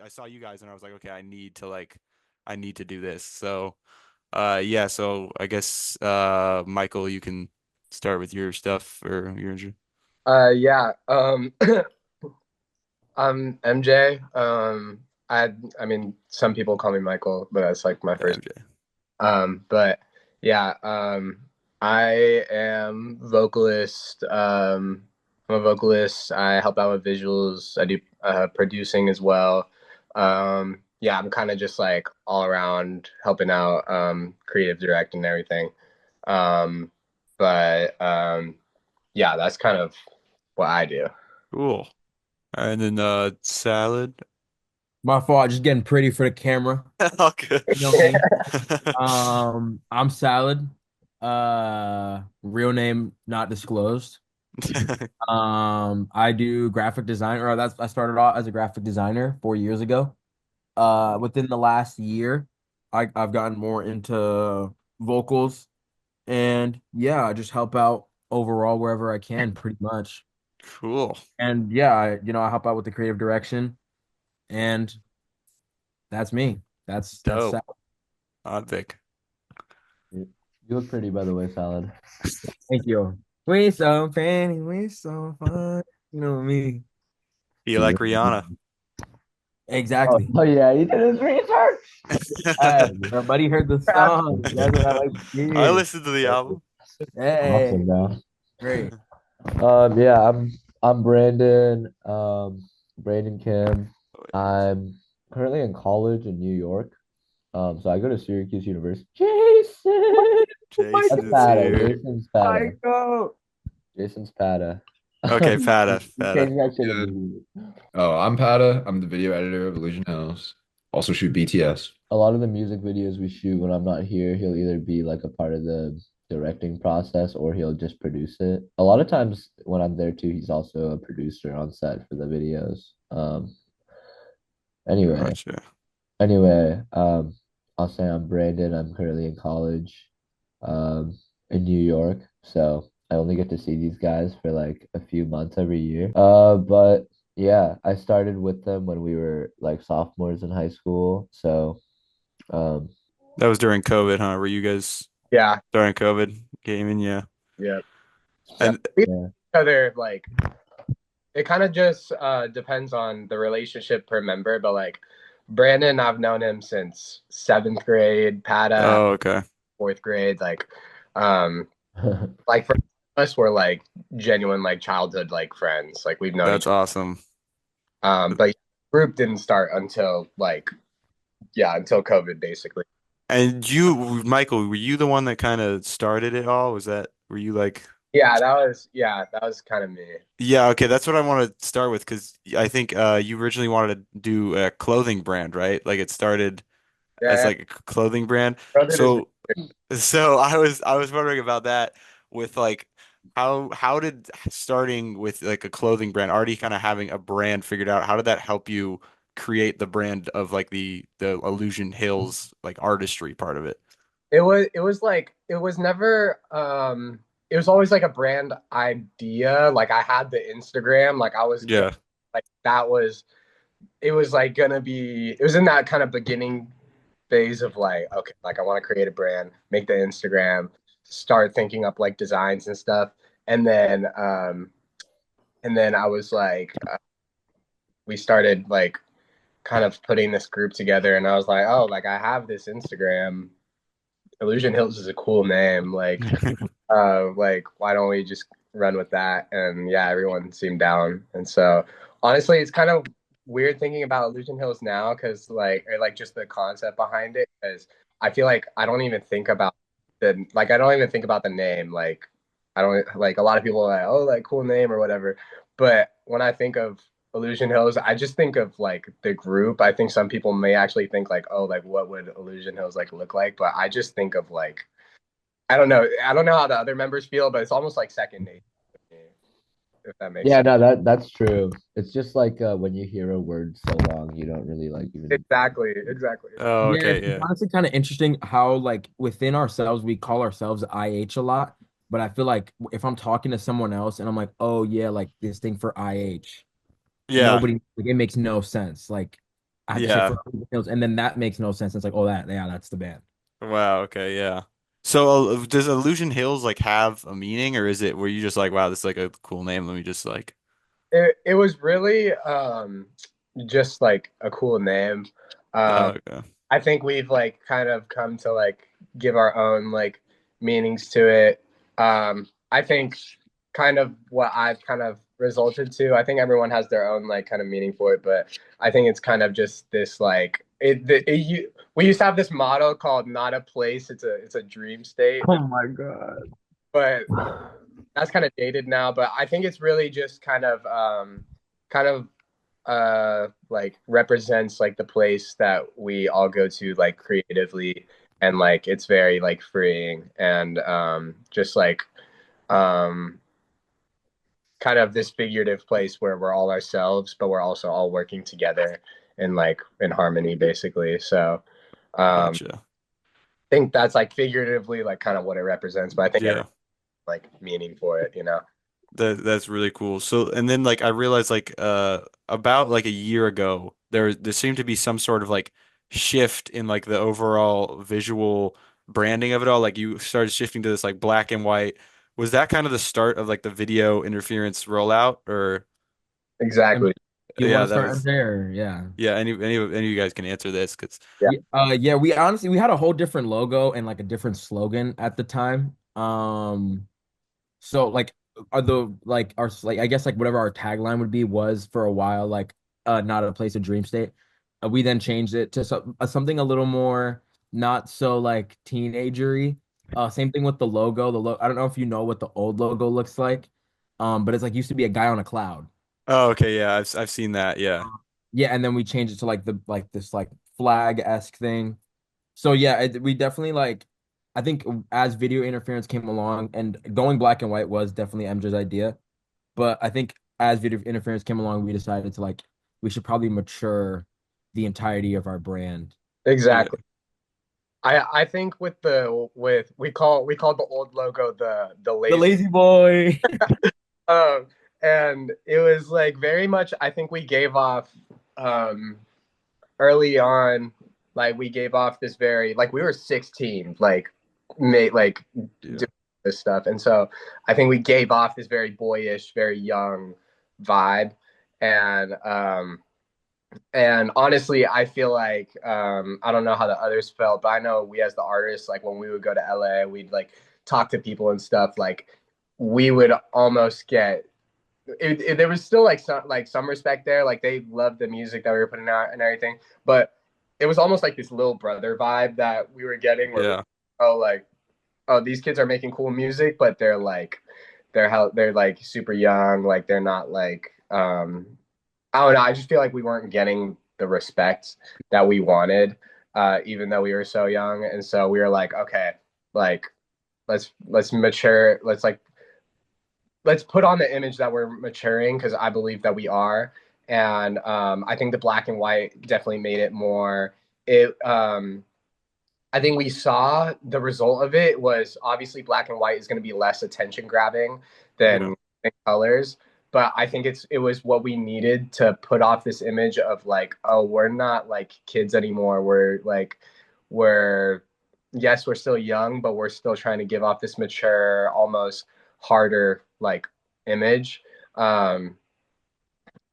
I saw you guys and I was like, okay, I need to do this. So yeah, so I guess Michael, you can start with your stuff or your intro. Yeah. I'm MJ. I mean, some people call me Michael, but that's like my Yeah, first. MJ. But yeah. I am vocalist. I'm a vocalist. I help out with visuals. I do producing as well. Yeah, I'm kind of just like all around helping out, creative direct and everything. Um, but yeah, that's kind of what I do. Cool. And then salad. My fault, just getting pretty for the camera. All good. You know me. I'm Salad. Real name not disclosed. I do graphic design, or I started out as a graphic designer 4 years ago. Within the last year, I've gotten more into vocals, and yeah, I just help out overall wherever I can, pretty much. Cool. And yeah, I help out with the creative direction, and that's me. That's Dope. Salad. Odd Vic. You look pretty, by the way, Salad. Thank you. We so funny, we so fun. You know me. You like Rihanna? Oh, Exactly. oh yeah, he did his research. Hey, my buddy heard the song. That's what I like to I hear. listened to the album. Hey, Awesome, man. great. Yeah, I'm Brandon. Brandon Kim. I'm currently in college in New York. So I go to Syracuse University. Jason, that's Jason's Pata. here. Jason's I Pata. go. Jason's Pata. Okay, Fada, He Fada. changed that shit Good. immediately. Oh, I'm Pata. I'm the video editor of Illusion House. Also shoot BTS. A lot of the music videos we shoot when I'm not here, he'll either be like a part of the directing process or he'll just produce it. A lot of times when I'm there too, he's also a producer on set for the videos. Anyway, Gotcha. anyway, I'll say I'm Brandon. I'm currently in college, in New York. So I only get to see these guys for like a few months every year. But yeah, I started with them when we were like sophomores in high school. So um, That was during COVID, huh? Were you guys Yeah, during COVID gaming? Yeah. yeah, yeah. And We each yeah. other like it kind of just depends on the relationship per member, but like Brandon, I've known him since seventh grade. Pata, oh, okay. fourth grade. Um, like for us, we're like genuine like childhood like friends. Like we've known each. That's awesome. But group didn't start until like yeah until COVID basically. And you, Michael, were you the one that kind of started it all? Were you like, Yeah, that was kind of me. yeah, okay, that's what I want to start with because I think you originally wanted to do a clothing brand, right? Like it started as Yeah, like a clothing brand. brother is So I was wondering about that with like how did starting with like a clothing brand, already kind of having a brand figured out, how did that help you create the brand of like the Illusion Hills like artistry part of it? it was like it was never it was always like a brand idea. Like I had the Instagram, like I was Yeah. like that was it was like gonna be it was in that kind of beginning phase of like okay, like I want to create a brand, make the Instagram, start thinking up like designs and stuff. And then I was like we started like kind of putting this group together and I was like, oh, like I have this Instagram. Illusion Hills is a cool name. Like why don't we just run with that? And yeah, everyone seemed down. And so honestly, it's kind of weird thinking about Illusion Hills now because like or like just the concept behind it because I feel like I don't even think about I don't even think about the name. Like I don't like a lot of people are like, oh, like cool name or whatever. But when I think of Illusion Hills, I just think of like the group. I think some people may actually think like, oh, like what would Illusion Hills like look like? But I just think of like I don't know. I don't know how the other members feel, but it's almost like second nature to me, if that makes Yeah, sense. no, that's true. It's just like when you hear a word so long, you don't really like even. Exactly, exactly. Oh, Yeah, okay, it's yeah. honestly kind of interesting how like within ourselves we call ourselves IH a lot, but I feel like if I'm talking to someone else and I'm like, oh yeah, like this thing for IH, Yeah. nobody like it makes no sense. Like I had to say Yeah. for Illusion Hills, and then that makes no sense. It's like, oh, that's the band. Wow. Okay. Yeah. So does Illusion Hills like have a meaning, or is it where you just like, wow, this is like a cool name? Let me just like. It was really just like a cool name. Um, Okay. I think we've like kind of come to like give our own like meanings to it. I think kind of what I've kind of resulted to. I think everyone has their own like kind of meaning for it, but I think it's kind of just this like we used to have this motto called "Not a place, it's a dream state," Oh my God. but that's kind of dated now. But I think it's really just kind of like represents like the place that we all go to like creatively, and like it's very like freeing, and just like um kind of this figurative place where we're all ourselves but we're also all working together in like in harmony basically. So I Gotcha. think that's like figuratively like kind of what it represents, but I think every Yeah. like meaning for it, you know. That's really cool. So and then like I realized like about like a year ago there seemed to be some sort of like shift in like the overall visual branding of it all. Like you started shifting to this like black and white. Was that kind of the start of like the video interference rollout or And Exactly. you want yeah, to that start was there? Yeah. yeah, any of you guys can answer this because Yeah. Yeah, we honestly we had a whole different logo and like a different slogan at the time. So like are the like our like I guess like whatever our tagline would be was for a while like not a place of dream state. We then changed it to something a little more not so like teenagery. Same thing with the logo. I don't know if you know what the old logo looks like. But it's like used to be a guy on a cloud. oh okay, yeah, I've seen that. Yeah. Yeah, and then we changed it to like the like this like flag-esque thing. So yeah, we definitely like I think as video interference came along and going black and white was definitely MJ's idea. But I think as video interference came along, we decided to like we should probably mature the entirety of our brand. Yeah. Exactly. I think with the with we called the old logo the The lazy. lazy boy. um and it was like very much I think we gave off um early on, like we gave off this very like we were 16 like made like Yeah. doing this stuff, and so I think we gave off this very boyish, very young vibe, and honestly, I feel like I don't know how the others felt, but I know we as the artists, like when we would go to LA, we'd like talk to people and stuff. Like we would almost get there was still like some respect there. Like they loved the music that we were putting out and everything, but it was almost like this little brother vibe that we were getting. Where Yeah. oh like oh these kids are making cool music, but they're like super young. Like they're not like I don't know. I just feel like we weren't getting the respect that we wanted, even though we were so young. And so we were like, okay, like let's mature. Let's put on the image that we're maturing because I believe that we are. And I think the black and white definitely made it more. It I think we saw the result of it was obviously black and white is going to be less attention grabbing Yeah. than colors, but I think it was what we needed to put off this image of like, oh, we're not like kids anymore. We're yes, we're still young, but we're still trying to give off this mature, almost harder like image. Um,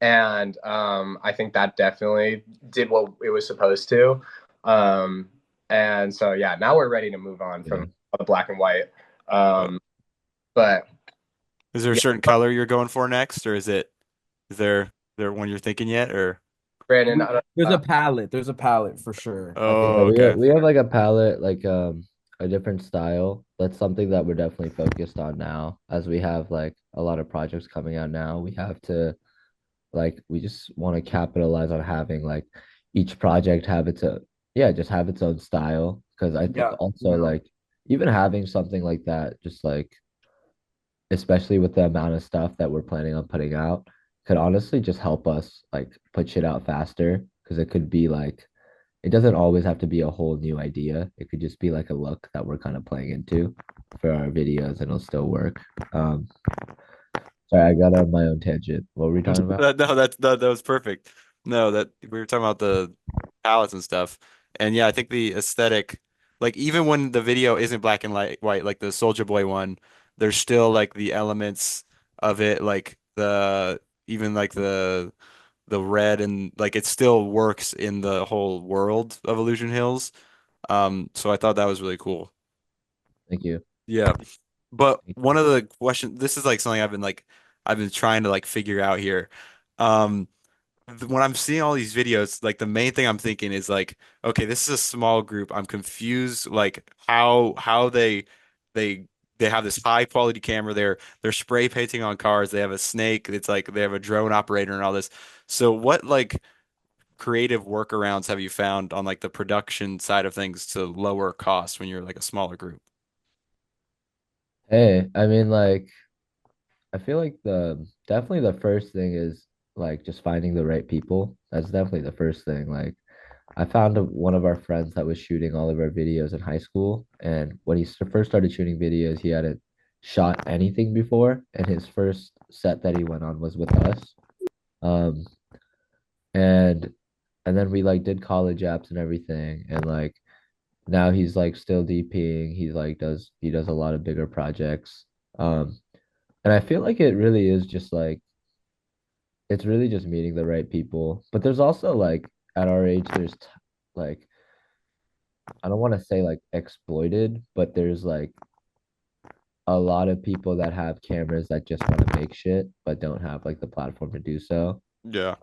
I think that definitely did what it was supposed to. Um, and so yeah, now we're ready to move on Yeah. from the black and white. Uh, But Is there a yeah, certain color you're going for next, or is there one you're thinking yet, or Brandon, I don't, There's a palette. There's a palette for sure. I think Yeah, oh we have, okay. we have like a palette, like a different style. That's something that we're definitely focused on now, as we have like a lot of projects coming out now. We have to like we just want to capitalize on having like each project have its own, yeah, just have its own style. Because I think yeah. also like even having something like that, just like especially with the amount of stuff that we're planning on putting out, could honestly just help us like put shit out faster. Because it could be like it doesn't always have to be a whole new idea. It could just be like a look that we're kind of playing into for our videos and it'll still work. Sorry, I got on my own tangent. What were we talking about? No, that was perfect. No, that we were talking about the palettes and stuff. And yeah, I think the aesthetic, like even when the video isn't black and white, like the Soulja Boy one, there's still like the elements of it, like the even like the red and like it still works in the whole world of Illusion Hills. So I thought that was really cool. Thank you. Yeah. But one of the questions, this is like something I've been trying to like figure out here. Um, when I'm seeing all these videos, like the main thing I'm thinking is like, okay, this is a small group. I'm confused, like how they they have this high quality camera. They're spray painting on cars. They have a snake. It's like they have a drone operator and all this. So what like creative workarounds have you found on like the production side of things to lower costs when you're like a smaller group? Hey, I mean, like, I feel like the definitely the first thing is like just finding the right people. That's definitely the first thing. Like, I found one of our friends that was shooting all of our videos in high school, and when he first started shooting videos, he hadn't shot anything before, and his first set that he went on was with us. Um, and and then we like did college apps and everything, and like now he's like still DPing. He's like does a lot of bigger projects. Um, and I feel like it really is just like it's really just meeting the right people. But there's also like at our age, like I don't want to say like exploited, but there's like a lot of people that have cameras that just want to make shit but don't have like the platform to do so. Yeah.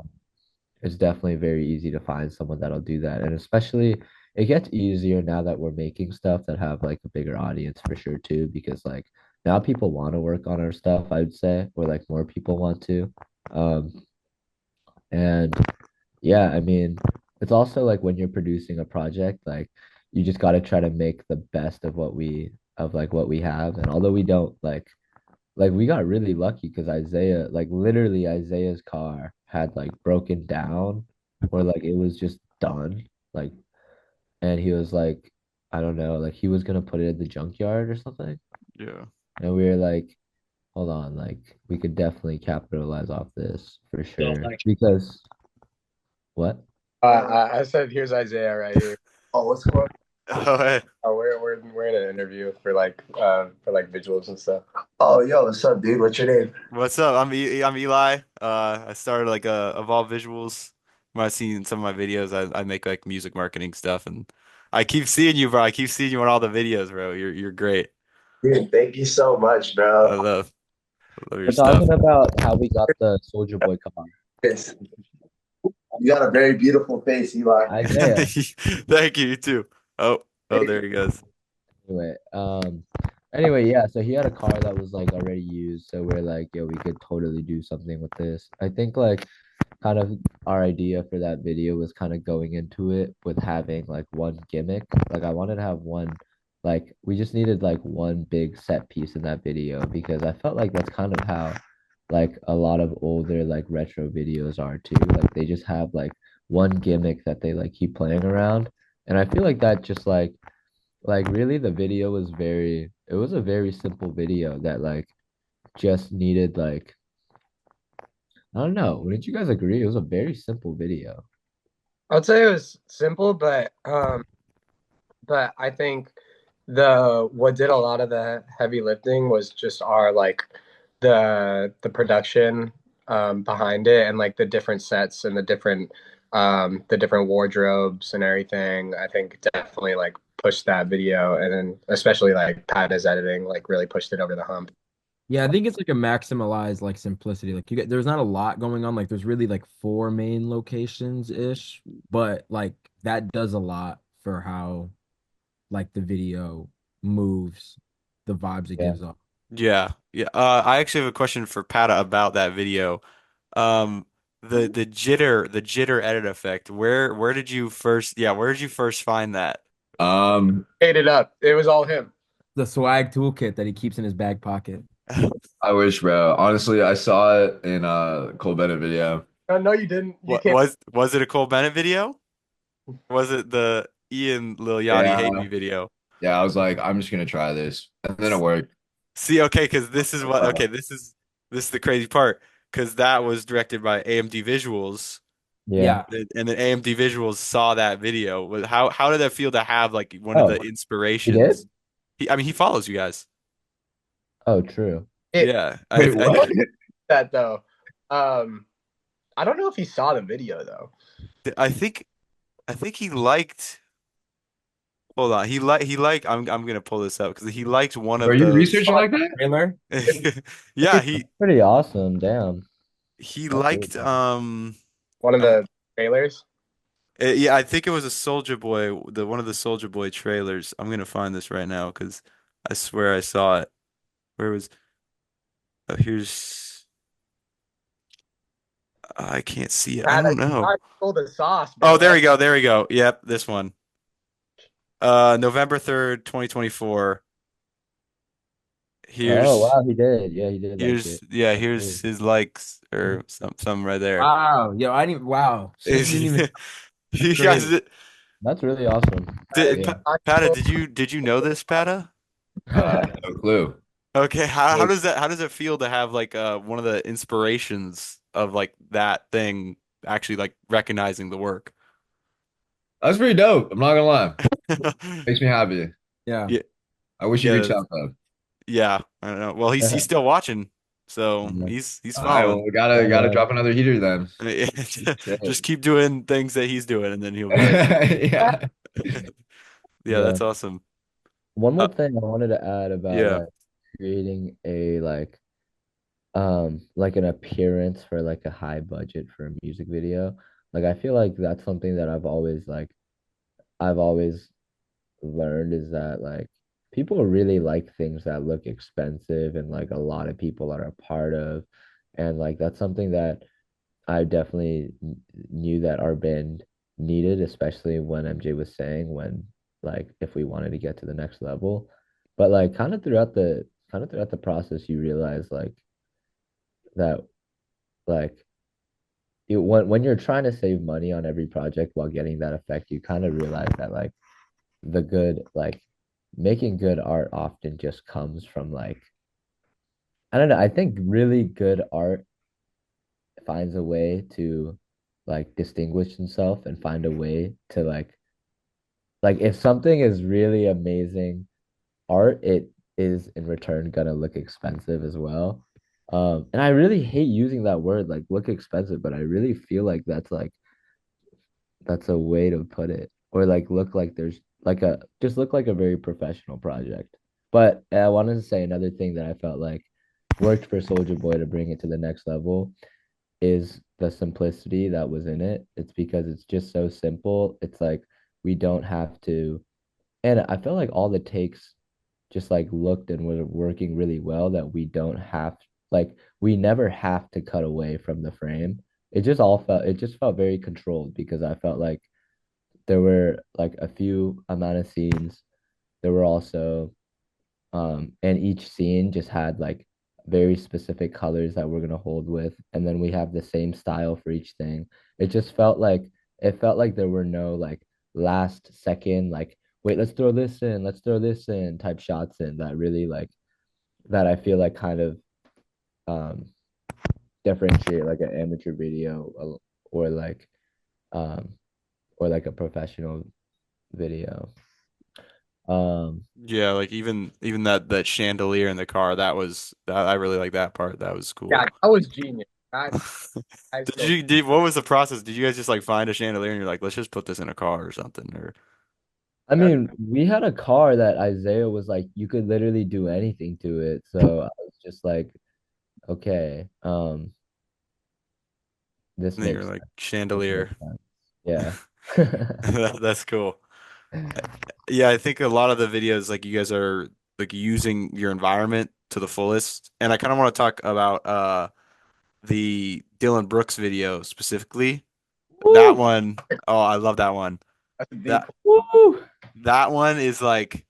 It's definitely very easy to find someone that'll do that. And especially it gets easier now that we're making stuff that have like a bigger audience for sure too, because like now people want to work on our stuff, I'd say, or like more people want to. Um, and yeah, I mean, it's also like when you're producing a project, like you just got to try to make the best of what we have. And although we don't like we got really lucky because Isaiah, like literally Isaiah's car had like broken down or like it was just done. Like, and he was like, I don't know, like he was gonna put it in the junkyard or something. Yeah. And we were like, hold on, like we could definitely capitalize off this for sure. Because what? I said, here's Isaiah right here. Oh, what's going on? Oh, hey. Oh, we're in an interview for like visuals and stuff. Oh, yo, what's up, dude? What's your name? What's up? I'm Eli. I started like Evolve Visuals. You might have seen some of my videos. I make like music marketing stuff, and I keep seeing you, bro. I keep seeing you on all the videos, bro. You're great. Dude, thank you so much, I bro. love your We're stuff. talking about how we got the Soldier Boy car. Yes. You got a very beautiful face, Eli. Isaiah. Thank you, you too. Oh, there he goes. Anyway, anyway, yeah, so he had a car that was like already used, so we're like, yo, we could totally do something with this. I think like kind of our idea for that video was kind of going into it with having like one gimmick. Like I wanted to have one, like we just needed like one big set piece in that video because I felt like that's kind of how like a lot of older like retro videos are too. Like they just have like one gimmick that they like keep playing around. And I feel like that just like really the video was very it was a very simple video that like just needed like I don't know. Wouldn't you guys agree? It was a very simple video. I'd say it was simple, but I think the what did a lot of the heavy lifting was just our like the production behind it and like the different sets and the different wardrobes and everything. I think definitely like pushed that video, and then especially like Pata's editing like really pushed it over the hump. Yeah, I think it's like a maximalized like simplicity. Like you get there's not a lot going on. Like there's really like four main locations ish, but like that does a lot for how like the video moves, the vibes it Yeah. gives off. Yeah, yeah. I actually have a question for Pata about that video. Um, the jitter edit effect. Where did you first? Yeah, where did you first find that? Um, Ate it up. It was all him. The swag toolkit that he keeps in his back pocket. I wish, bro. Honestly, I saw it in Cole Bennett video. No, you didn't. You What can't. was it a Cole Bennett video? Was it the Ian Lil Yachty Hate Yeah, Me video? yeah. I was like, I'm just gonna try this, and then it worked. See, okay, because Uh, this is the crazy part because that was directed by AMD Visuals, Yeah. Yeah. and then AMD Visuals saw that video. How did that feel to have like one of the Oh, he inspirations? did? I mean, he follows you guys. Oh, true. It Yeah, Wait, what? that though. Um, I don't know if he saw the video though. I think I think he liked. Hold on, he liked. I'm gonna pull this up because he liked one Are of you those. researching like that? Trailer. Yeah, Pretty awesome. Damn. he That's really liked cool. One of I'm the trailers. yeah, I think it was a Soldier Boy, the one of the Soldier Boy trailers. I'm gonna find this right now because I swear I saw it. Where was oh, here's I can't see it. I Pat, don't I know. stole the sauce, Oh, bro. there we go. There we go. Yep, this one. November 3rd, 2024. Oh, Here's wow, he did. Yeah, he did like here's it. yeah, That's here's cool. his likes or some right there. Wow. Yo, I didn't. Wow. Is Didn't even. That's you guys crazy. That's really awesome. I, did Yeah. I Pata, stole did you know this, Pata? No clue. Okay, how does it feel to have like one of the inspirations of like that thing actually like recognizing the work? That's pretty dope. I'm not gonna lie. Makes me happy. Yeah. Yeah, I wish you yeah, reached out though. yeah. I don't know. Well, he's still watching, so Yeah. he's All right, well, following. we gotta Yeah. drop another heater then. Just Shit. keep doing things that he's doing, and then he'll be. Yeah. Yeah, Yeah. that's awesome. One Uh, more thing I wanted to add about yeah. like creating a like an appearance for like a high budget for a music video. Like I feel like that's something that I've always learned is that like people really like things that look expensive and like a lot of people are a part of. And like that's something that I definitely knew that our band needed, especially when MJ was saying when like if we wanted to get to the next level. But like kind of throughout the process you realize like that like when you're trying to save money on every project while getting that effect, you kind of realize that like the good like making good art often just comes from like I don't know, I think really good art finds a way to like distinguish himself and find a way to like if something is really amazing art, it is in return gonna look expensive as well. And I really hate using that word like look expensive, but I really feel like that's a way to put it. Or like look like there's like a just look like a very professional project. But I wanted to say another thing that I felt like worked for Soldier Boy to bring it to the next level is the simplicity that was in it. It's because it's just so simple. It's like we don't have to, and I felt like all the takes just like looked and were working really well that we don't have like we never have to cut away from the frame. It just felt very controlled because I felt like there were like a few amount of scenes. There were also and each scene just had like very specific colors that we're gonna hold with, and then we have the same style for each thing. It just it felt like there were no like last second like wait, let's throw this in type shots in that really like that I feel like kind of um differentiate like an amateur video or um or like a professional video. Yeah, like even that chandelier in the car, that I really like that part. That was yeah, cool. that was genius. I Did still what was the process? Did you guys just like find a chandelier and you're like, let's just put this in a car or something? Or I that mean, we had a car that Isaiah was like, you could literally do anything to it. So I was just like, okay, this then you're makes like this chandelier. makes sense. Yeah. That's cool. Yeah, I think a lot of the videos like you guys are like using your environment to the fullest. And I kind of want to talk about the Dylan Brooks video specifically. That Woo! one, oh, I love that one. that's a deep. That Woo! that one is like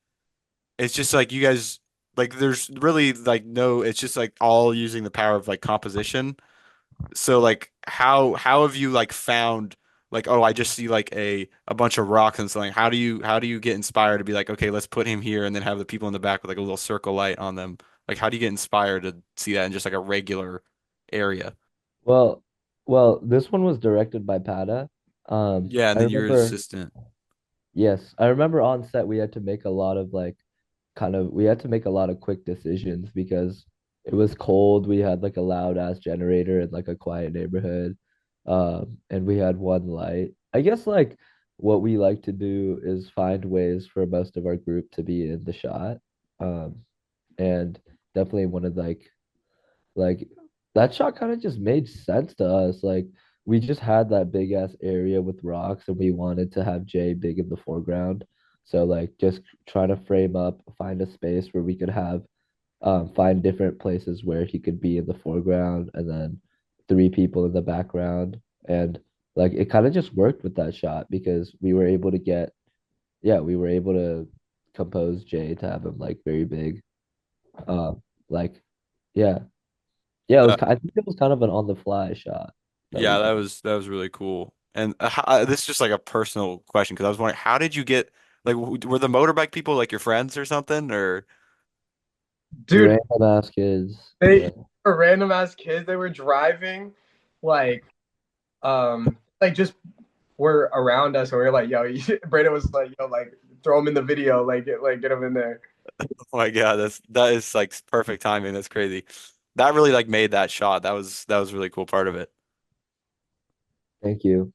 it's just like you guys like there's really like no it's just like all using the power of like composition. So like how have you like found like oh I just see like a bunch of rocks and something. How do you get inspired to be like okay let's put him here and then have the people in the back with like a little circle light on them. Like how do you get inspired to see that in just like a regular area? Well, Well, this one was directed by Pada. Yeah, and I then your remember, assistant. yes, I remember on set we had to make a lot of like we had to make a lot of quick decisions because it was cold. We had like a loud ass generator in like a quiet neighborhood. And we had one light. I guess like what we like to do is find ways for most of our group to be in the shot. Um, and definitely one of like that shot kind of just made sense to us. Like we just had that big ass area with rocks and we wanted to have Jay big in the foreground. So like just trying to frame up, find a space where we could have find different places where he could be in the foreground and then three people in the background. And like it kind of just worked with that shot because we were able to get we were able to compose Jay to have him like very big. Like yeah, yeah, Uh, I think it was kind of an on the fly shot that we yeah, did. that was really cool. And this is just like a personal question because I was wondering, how did you get like were the motorbike people like your friends or something or Dude, Random ass kids. they Yeah. were random ass kids. They were driving, like, like just were around us, and we were like, "Yo," Brandon was like, "Yo, like, throw him in the video, get him in there." oh my God, that is like perfect timing. That's crazy. That really like made that shot. That was a really cool part of it. Thank you.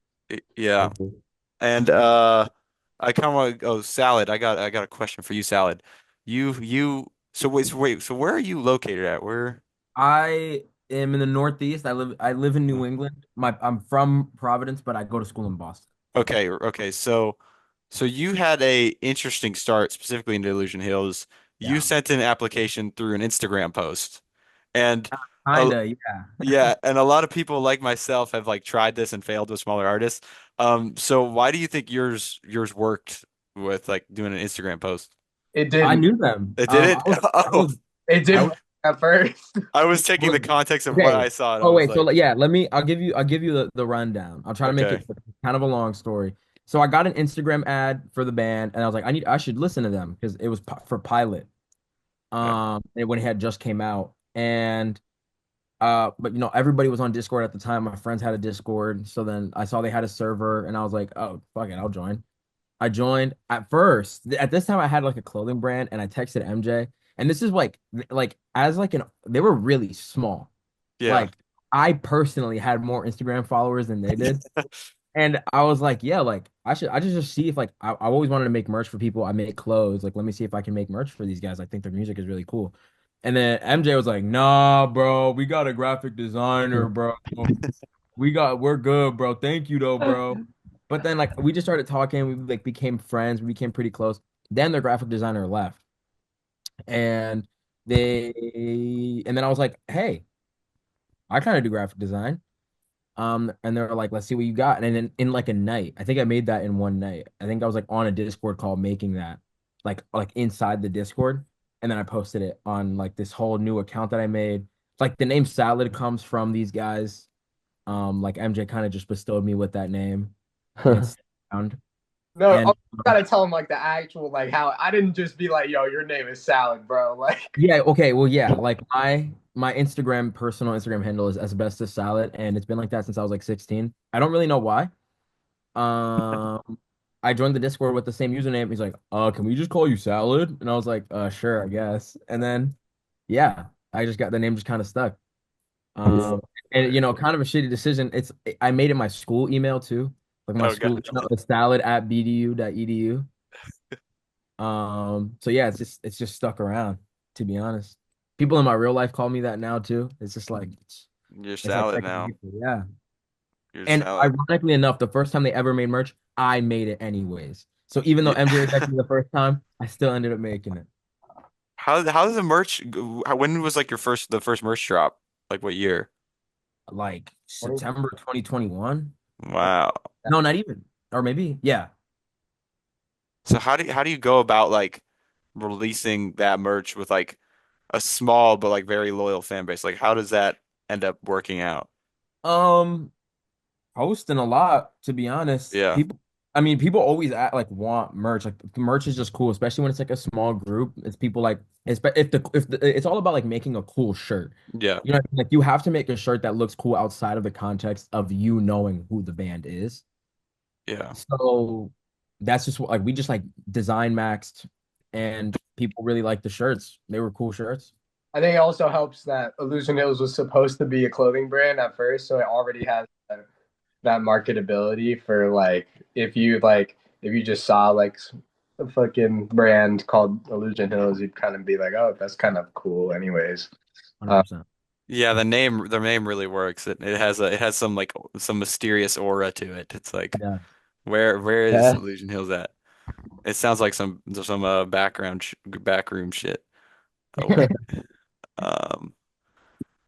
Yeah. Thank you. And I kind of want to go Salad. I got a question for you, Salad. You so wait, so where are you located at? Where I am in the Northeast. I live in New England. I'm from Providence, but I go to school in Boston. okay, so you had a interesting start specifically in Illusion Hills. You Yeah. sent an application through an Instagram post. And a, Kinda, yeah. yeah, and a lot of people like myself have like tried this and failed with smaller artists. So why do you think yours worked with like doing an Instagram post? It I didn't. knew them. It did it? Oh, It I didn't was, at first. I was I taking the was context of what okay. I saw and I Oh was wait, so like, like, yeah, I'll give you the rundown. I'll try to make okay, it quick. It's kind of a long story. So I got an Instagram ad for the band, and I was like, I should listen to them because it was for Pilot. okay. And when it had just came out, and but everybody was on Discord at the time. My friends had a Discord, so then I saw they had a server, and I was like, oh fuck it, I'll join. I joined at first. At this time, I had like a clothing brand, and I texted MJ. And this is like as like an they were really small. Yeah. Like I personally had more Instagram followers than they did. And I was like, yeah, like I should just see if like I always wanted to make merch for people. I make clothes. Like, let me see if I can make merch for these guys. I think their music is really cool. And then MJ was like, nah, bro, we got a graphic designer, bro. We're good, bro. Thank you though, bro. But then like we just started talking, we like became friends, we became pretty close. Then their graphic designer left. And and then I was like, hey, I kind of do graphic design. And they're like, let's see what you got. And then in like a night, I think I made that in one night. I think I was like on a Discord call making that, like inside the Discord. And then I posted it on like this whole new account that I made. Like the name Salad comes from these guys. Like MJ kind of just bestowed me with that name and it's found. No, And I gotta tell him like the actual like how I didn't just be like, "Yo, your name is Salad, bro." Like, yeah, okay, well, yeah, like my Instagram personal Instagram handle is asbestos salad, and it's been like that since I was like 16. I don't really know why. I joined the Discord with the same username. He's like, can we just call you Salad? And I was like, sure, I guess. And then, yeah, I just got the name just kind of stuck. Yeah. Um, and kind of a shitty decision. I made it my school email too. Like my Oh God. school email is salad@bdu.edu. So yeah, it's just stuck around, to be honest. People in my real life call me that now too. It's just like You're it's like salad second now. nature, yeah. You're And salad. ironically enough, the first time they ever made merch, I made it anyways. So even though MJ rejected me the first time, I still ended up making it. How does the merch when was like the first merch drop? Like what year? Like September 2021? Wow. No, not even. Or maybe, yeah. So how do you go about like releasing that merch with like a small but like very loyal fan base? Like how does that end up working out? Um, Posting a lot, to be honest. Yeah. I mean, people always like want merch. Like the merch is just cool, especially when it's like a small group. It's people like if the it's all about like making a cool shirt. Yeah, You know, like you have to make a shirt that looks cool outside of the context of you knowing who the band is. yeah. So that's just what like we just like design maxed and people really like the shirts. They were cool shirts. I think it also helps that Illusion Hills was supposed to be a clothing brand at first, so it already has that marketability for like if you just saw like a fucking brand called Illusion Hills, you'd kind of be like, oh, that's kind of cool, anyways. Uh, 100%. Yeah, the name really works. It has some like some mysterious aura to it. It's like Yeah. where is Yeah. Illusion Hills at? It sounds like some backroom shit. Oh wait. Um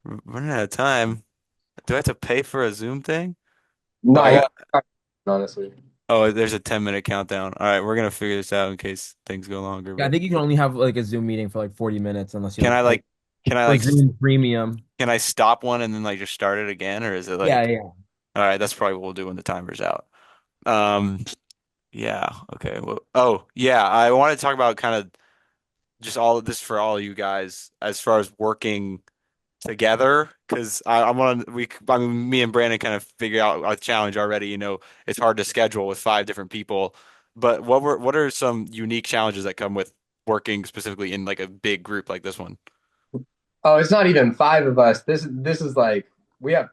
Running out of time. Do I have to pay for a Zoom thing? Oh, no, I yeah, got honestly. Oh, there's a 10-minute countdown. All right, we're gonna figure this out in case things go longer, Yeah, I but think you can only have like a Zoom meeting for like 40 minutes unless you can like I pay like can I for like s- Zoom premium. can I stop one and then like just start it again, or is it Yeah, like yeah. all right, that's probably what we'll do when the timer's out. Um yeah, okay. Well, oh, yeah, I want to talk about kind of just all of this for all of you guys as far as working together because I want to I mean me and Brandon kind of figured out a challenge already. It's hard to schedule with five different people, but what are some unique challenges that come with working specifically in like a big group like this one? Oh, it's not even five of us. This is like we have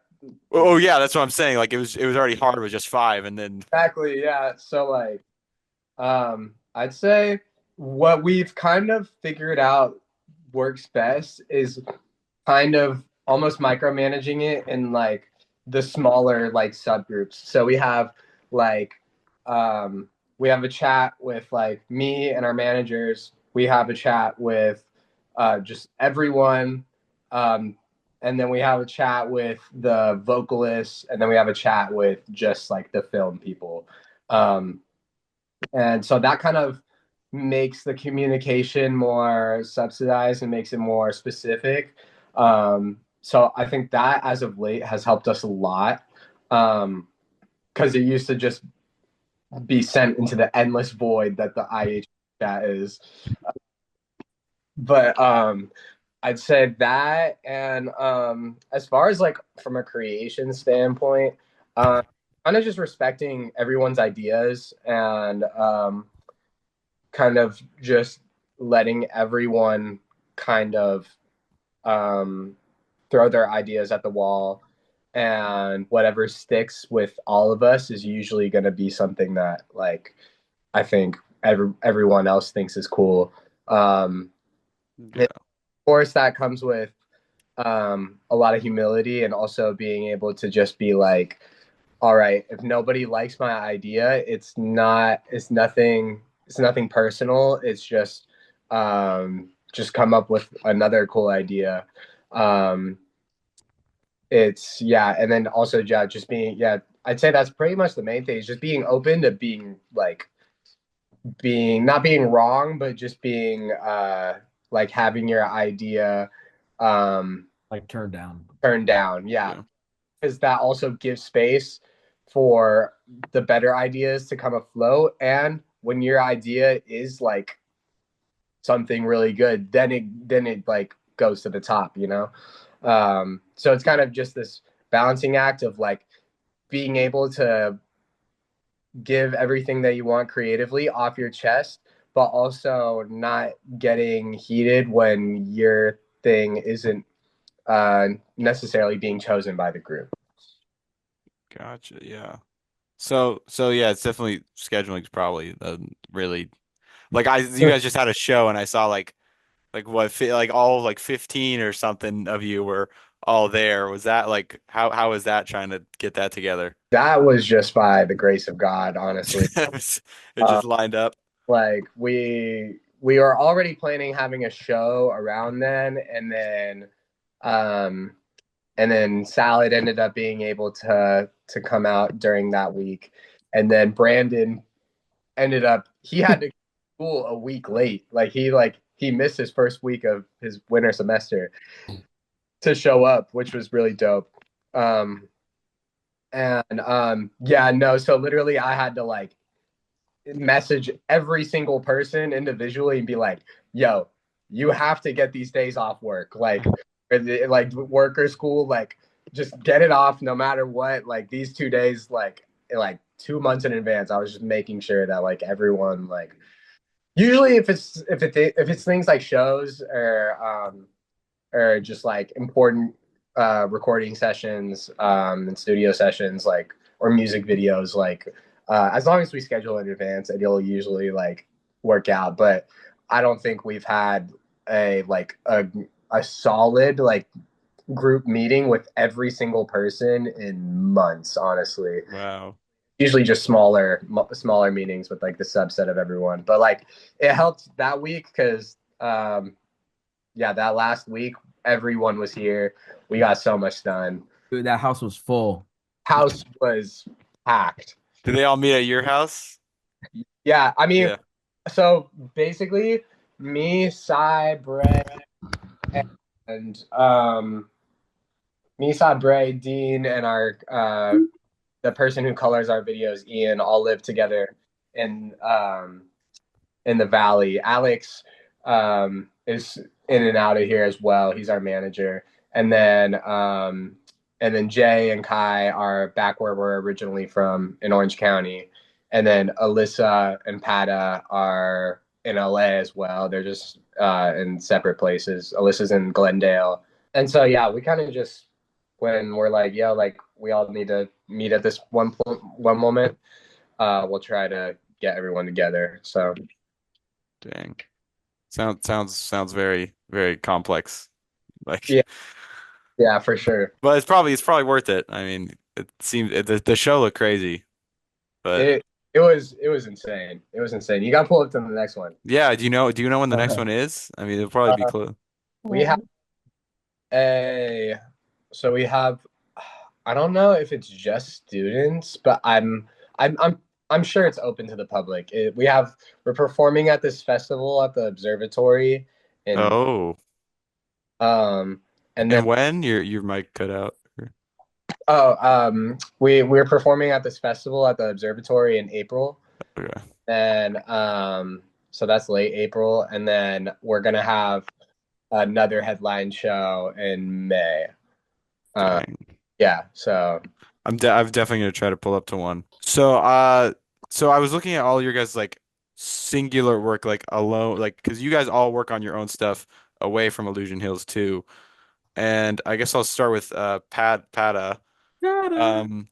Oh yeah, that's what I'm saying. Like it was already hard with just five, and then exactly, yeah. So like I'd say what we've kind of figured out works best is kind of almost micromanaging it in like the smaller like subgroups. So like we have a chat with like me and our managers. We have a chat with just everyone. Um, and then we have a chat with the vocalists, and then we have a chat with just like the film people. Um, and so that kind of makes the communication more subsidized and makes it more specific. So I think that as of late has helped us a lot because it used to just be sent into the endless void that the IH chat is. But I'd say that, and as far as like from a creation standpoint, uh, kind of just respecting everyone's ideas and kind of just letting everyone kind of um, throw their ideas at the wall, and whatever sticks with all of us is usually going to be something that like I think everyone else thinks is cool. And yeah, of course, that comes with a lot of humility and also being able to just be like, all right, if nobody likes my idea, it's nothing personal. It's just come up with another cool idea. Um, it's yeah, and then also yeah, just being yeah, I'd say that's pretty much the main thing. Is just being open to being like being not being wrong, but just being like having your idea um Like turned down. turned down. Yeah, yeah, because that also gives space for the better ideas to come afloat. And when your idea is like something really good, then it like goes to the top, you know? So it's kind of just this balancing act of like being able to give everything that you want creatively off your chest, but also not getting heated when your thing isn't necessarily being chosen by the group. gotcha. Yeah. So yeah, it's definitely scheduling is probably really like you guys just had a show and I saw like what like all like 15 or something of you were all there. Was that like how was that trying to get that together? That was just by the grace of God, honestly. It Uh, just lined up. like we were already planning having a show around then, um, and then Salad ended up being able to come out during that week, and then Brandon ended up he had to school a week late. He missed his first week of his winter semester to show up, which was really dope. And yeah, no, so literally I had to like message every single person individually and be like, yo, you have to get these days off work, like work or school, like just get it off no matter what. Like these 2 days, like 2 months in advance, I was just making sure that like everyone like usually if it's things like shows or just like important recording sessions and studio sessions like or music videos like as long as we schedule in advance it'll usually like work out, but I don't think we've had a solid like group meeting with every single person in months, honestly. Wow. Usually just smaller meetings with like the subset of everyone, but like it helped that week because yeah, that last week everyone was here. We got so much done. Dude, that house was full. House was packed. Did they all meet at your house? Yeah, I mean, Yeah. so basically, me, Sai, Bray, and me, Sai, Bray, Dean, and our the person who colors our videos, Ian, all live together in the valley. Alex is in and out of here as well. He's our manager, and then Jay and Kai are back where we're originally from in Orange County, and then Alyssa and Pata are in LA as well. They're just in separate places. Alyssa's in Glendale, and so yeah, we kind of just when we're like, yeah, like we all need to meet at this one moment. We'll try to get everyone together. So Dang. Sounds very, very complex. Like, yeah, yeah, for sure. but it's probably worth it. I mean, it seems the show looked crazy, but It was insane. It was insane. You got to pull up to the next one. yeah, do you know when the next one is? I mean, it'll probably be Uh, close. we have a so we have I don't know if it's just students, but I'm sure it's open to the public. We're performing at this festival at the observatory and Oh, um and and then when your mic cut out? we're performing at this festival at the observatory in April. Okay. And so that's late April, and then we're gonna have another headline show in May. Uh, Dang. yeah, so I'm definitely gonna try to pull up to one. So I was looking at all your guys like singular work, like alone, like because you guys all work on your own stuff away from Illusion Hills too. And I guess I'll start with Pata. Ta-da. Um,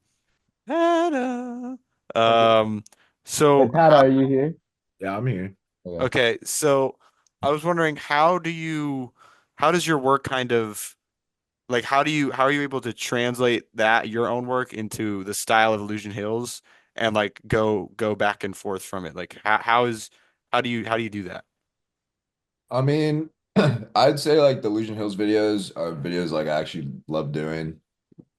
Pata. Okay. Um, Hey, so Pat, are you here? Yeah, I'm here. Okay. okay, so I was wondering how does your work kind of like how are you able to translate that your own work into the style of Illusion Hills and like go back and forth from it? Like how do you do that? I mean, I'd say like the Illusion Hills videos are videos like I actually love doing.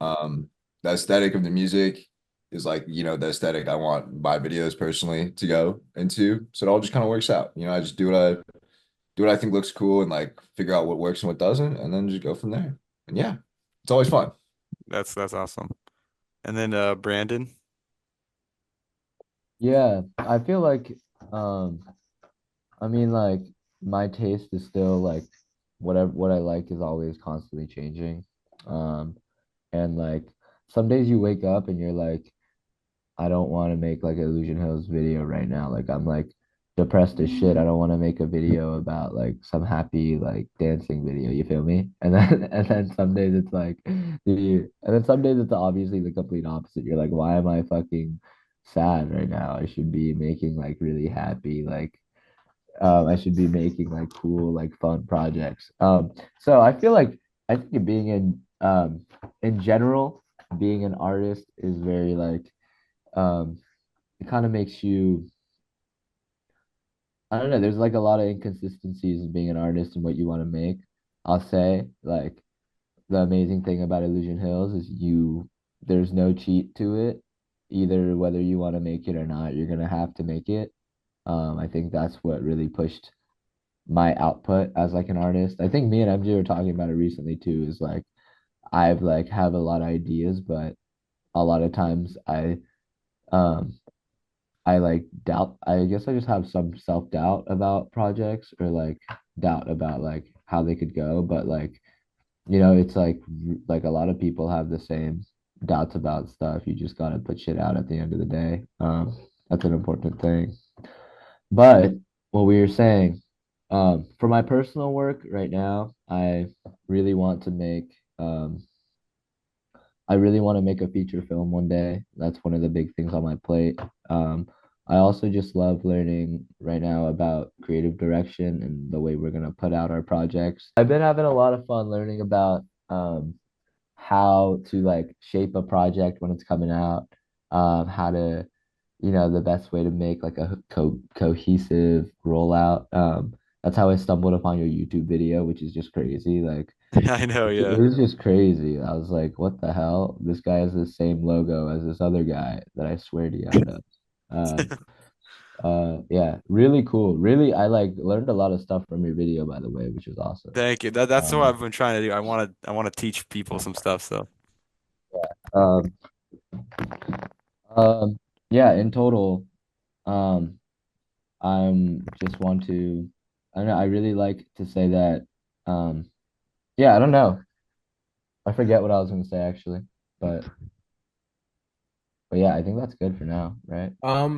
The aesthetic of the music is like, the aesthetic I want my videos personally to go into. So it all just kind of works out. I just do what I think looks cool and like figure out what works and what doesn't, and then just go from there. And yeah, it's always fun. That's awesome. And then Brandon. Yeah, I feel like um I mean like my taste is still like whatever what I like is always constantly changing. Um and like some days you wake up and you're like I don't want to make like an Illusion Hills video right now. Like I'm like depressed as shit. I don't want to make a video about like some happy like dancing video. You feel me? And then some days it's like, and then some days it's obviously the complete opposite. You're like, why am I fucking sad right now? I should be making like really happy like I should be making like cool like fun projects. So I feel like I think being in general being an artist is very like um it kind of makes you I don't know, there's like a lot of inconsistencies in being an artist and what you want to make. I'll say like the amazing thing about Illusion Hills is there's no cheat to it. Either whether you want to make it or not, you're gonna have to make it. I think that's what really pushed my output as like an artist. I think me and MJ were talking about it recently too, is like I've like have a lot of ideas, but a lot of times um I like doubt. I guess I just have some self-doubt about projects or like doubt about like how they could go. But like, it's like a lot of people have the same doubts about stuff. You just gotta put shit out at the end of the day. That's an important thing. But what we were saying, for my personal work right now, really want to make um I really want to make a feature film one day. That's one of the big things on my plate. I also just love learning right now about creative direction and the way we're gonna put out our projects. I've been having a lot of fun learning about how to like shape a project when it's coming out, how to, the best way to make like a cohesive rollout. That's how I stumbled upon your YouTube video, which is just crazy. Like I know, it yeah. was just crazy. I was like, what the hell? This guy has the same logo as this other guy that I swear to you does. Um, yeah, really cool. Really, I like learned a lot of stuff from your video, by the way, which was awesome. Thank you. That's what Um, I've been trying to do. I want to teach people some stuff, so um, um, yeah, in total, um, just want to, I don't know, I really like to say that, yeah, I don't know. I forget what I was going to say actually, but yeah, I think that's good for now, right?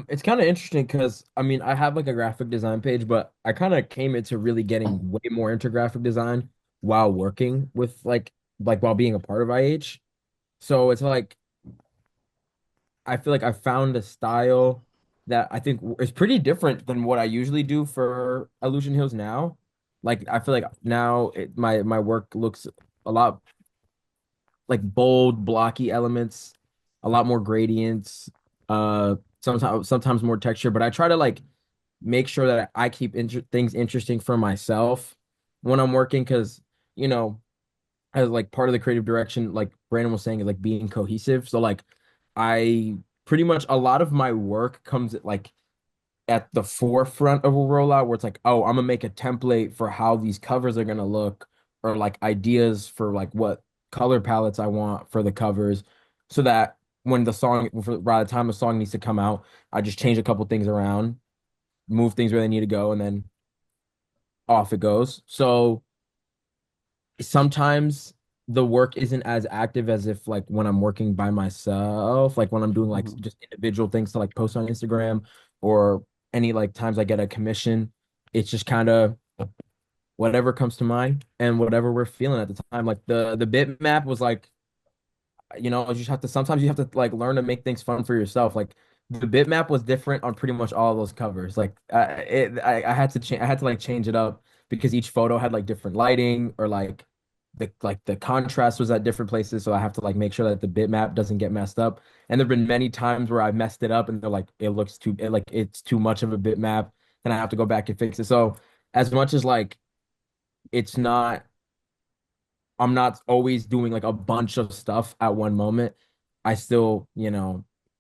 It's kind of interesting because I mean I have like a graphic design page, but I kind of came into really getting way more into graphic design while working with like while being a part of IH. So it's like I feel like I found a style that I think is pretty different than what I usually do for Illusion Hills now. Like I feel like now my work looks a lot like bold, blocky elements, a lot more gradients, sometimes more texture, but I try to like make sure that I keep things interesting for myself when I'm working because, you know, as like part of the creative direction, like Brandon was saying, is like being cohesive. So like I pretty much a lot of my work comes like at the forefront of a rollout where it's like, oh, I'm gonna make a template for how these covers are gonna look, or like ideas for like what color palettes I want for the covers, so that when by the time the song needs to come out, I just change a couple things around, move things where they need to go, and then off it goes. So sometimes the work isn't as active as if like when I'm working by myself, like when I'm doing like Mhm. just individual things to like post on Instagram or any like times I get a commission. It's just kind of whatever comes to mind and whatever we're feeling at the time. Like the bitmap was like, you just have to sometimes you have to like learn to make things fun for yourself. Like the bitmap was different on pretty much all those covers. Like I had to change I had to like change it up because each photo had like different lighting or like the contrast was at different places. So I have to like make sure that the bitmap doesn't get messed up. And there've been many times where I messed it up and they're like it's too much of a bitmap and I have to go back and fix it. So as much as like it's not I'm not always doing like a bunch of stuff at one moment. I still,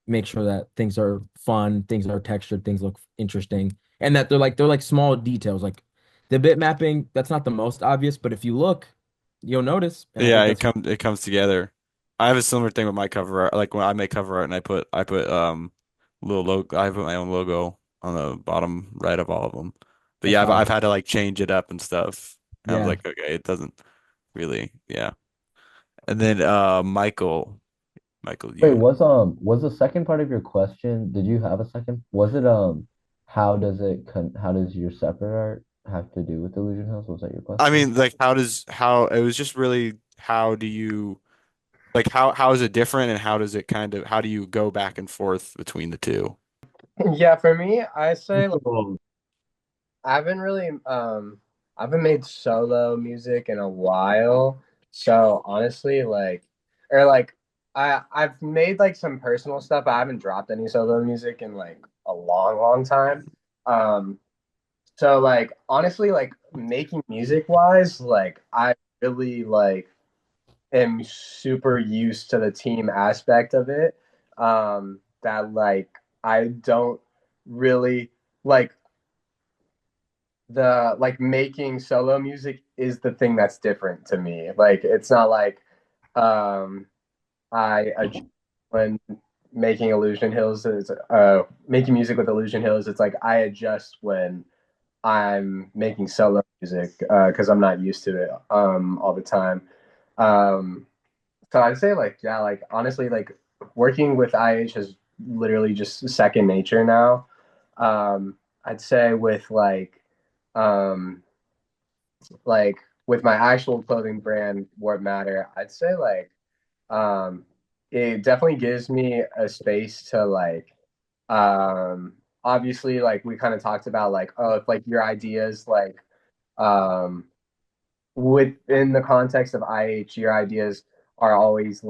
make sure that things are fun, things are textured, things look interesting, and that they're like small details. Like the bit mapping, that's not the most obvious, but if you look, you'll notice. And I Yeah, think it that's comes it comes together. I have a similar thing with my cover art. Like when I make cover art and I put little logo. I put my own logo on the bottom right of all of them. But that's yeah, I've awesome. had to like change it up and stuff. And I was Yeah. like, okay, it doesn't really, yeah. And then Michael, Wait, you. was the second part of your question, did you have a second? Was it how does your separate art have to do with Illusion Hills? Was that your I question? mean, like, how it was just really how do you like how is it different and how do you go back and forth between the two? Yeah, for me, I say like, Cool. I haven't really I haven't made solo music in a while. So honestly, like or like I've made like some personal stuff. I haven't dropped any solo music in like a long, long time. Um so like honestly, like making music wise, like I really like am super used to the team aspect of it. That like I don't really like the like making solo music is the thing that's different to me. Like it's not like um I adjust when making Illusion Hills is making music with Illusion Hills. It's like I adjust when I'm making solo music because I'm not used to it all the time. Um, so I'd say like yeah, like honestly, like working with IH is literally just second nature now. I'd say with um like with my actual clothing brand, Warp Matter, I'd say um it definitely gives me a space to um obviously like we kind of talked about like oh if like your ideas um within the context of IH, your ideas are always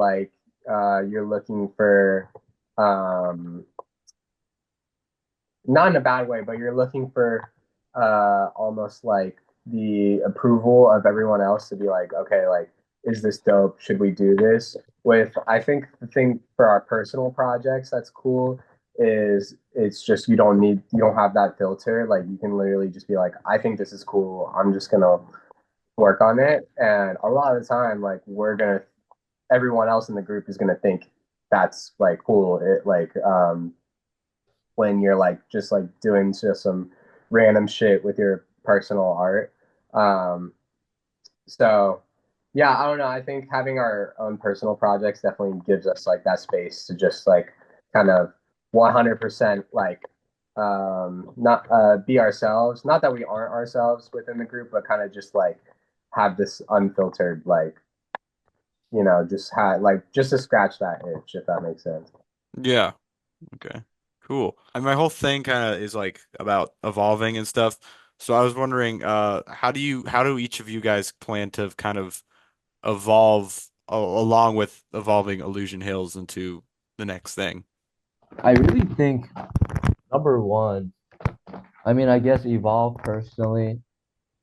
you're looking for um not in a bad way, but you're looking for almost like the approval of everyone else to be like, okay, like, is this dope? Should we do this? With I think the thing for our personal projects that's cool is it's just you don't have that filter. Like you can literally just be like, I think this is cool. I'm just gonna work on it. And a lot of the time, like everyone else in the group is gonna think that's like cool. It when you're like just like doing just some random shit with your personal art. Um, so yeah, I don't know. I think having our own personal projects definitely gives us like that space to just like kind of 100% not be ourselves. Not that we aren't ourselves within the group, but kind of just like have this unfiltered just had like just to scratch that itch if that makes sense. Yeah. Okay. Cool. And my whole thing kind of is like about evolving and stuff. So I was wondering, how do each of you guys plan to kind of evolve along with evolving Illusion Hills into the next thing? I really think number one, I mean, I guess evolve personally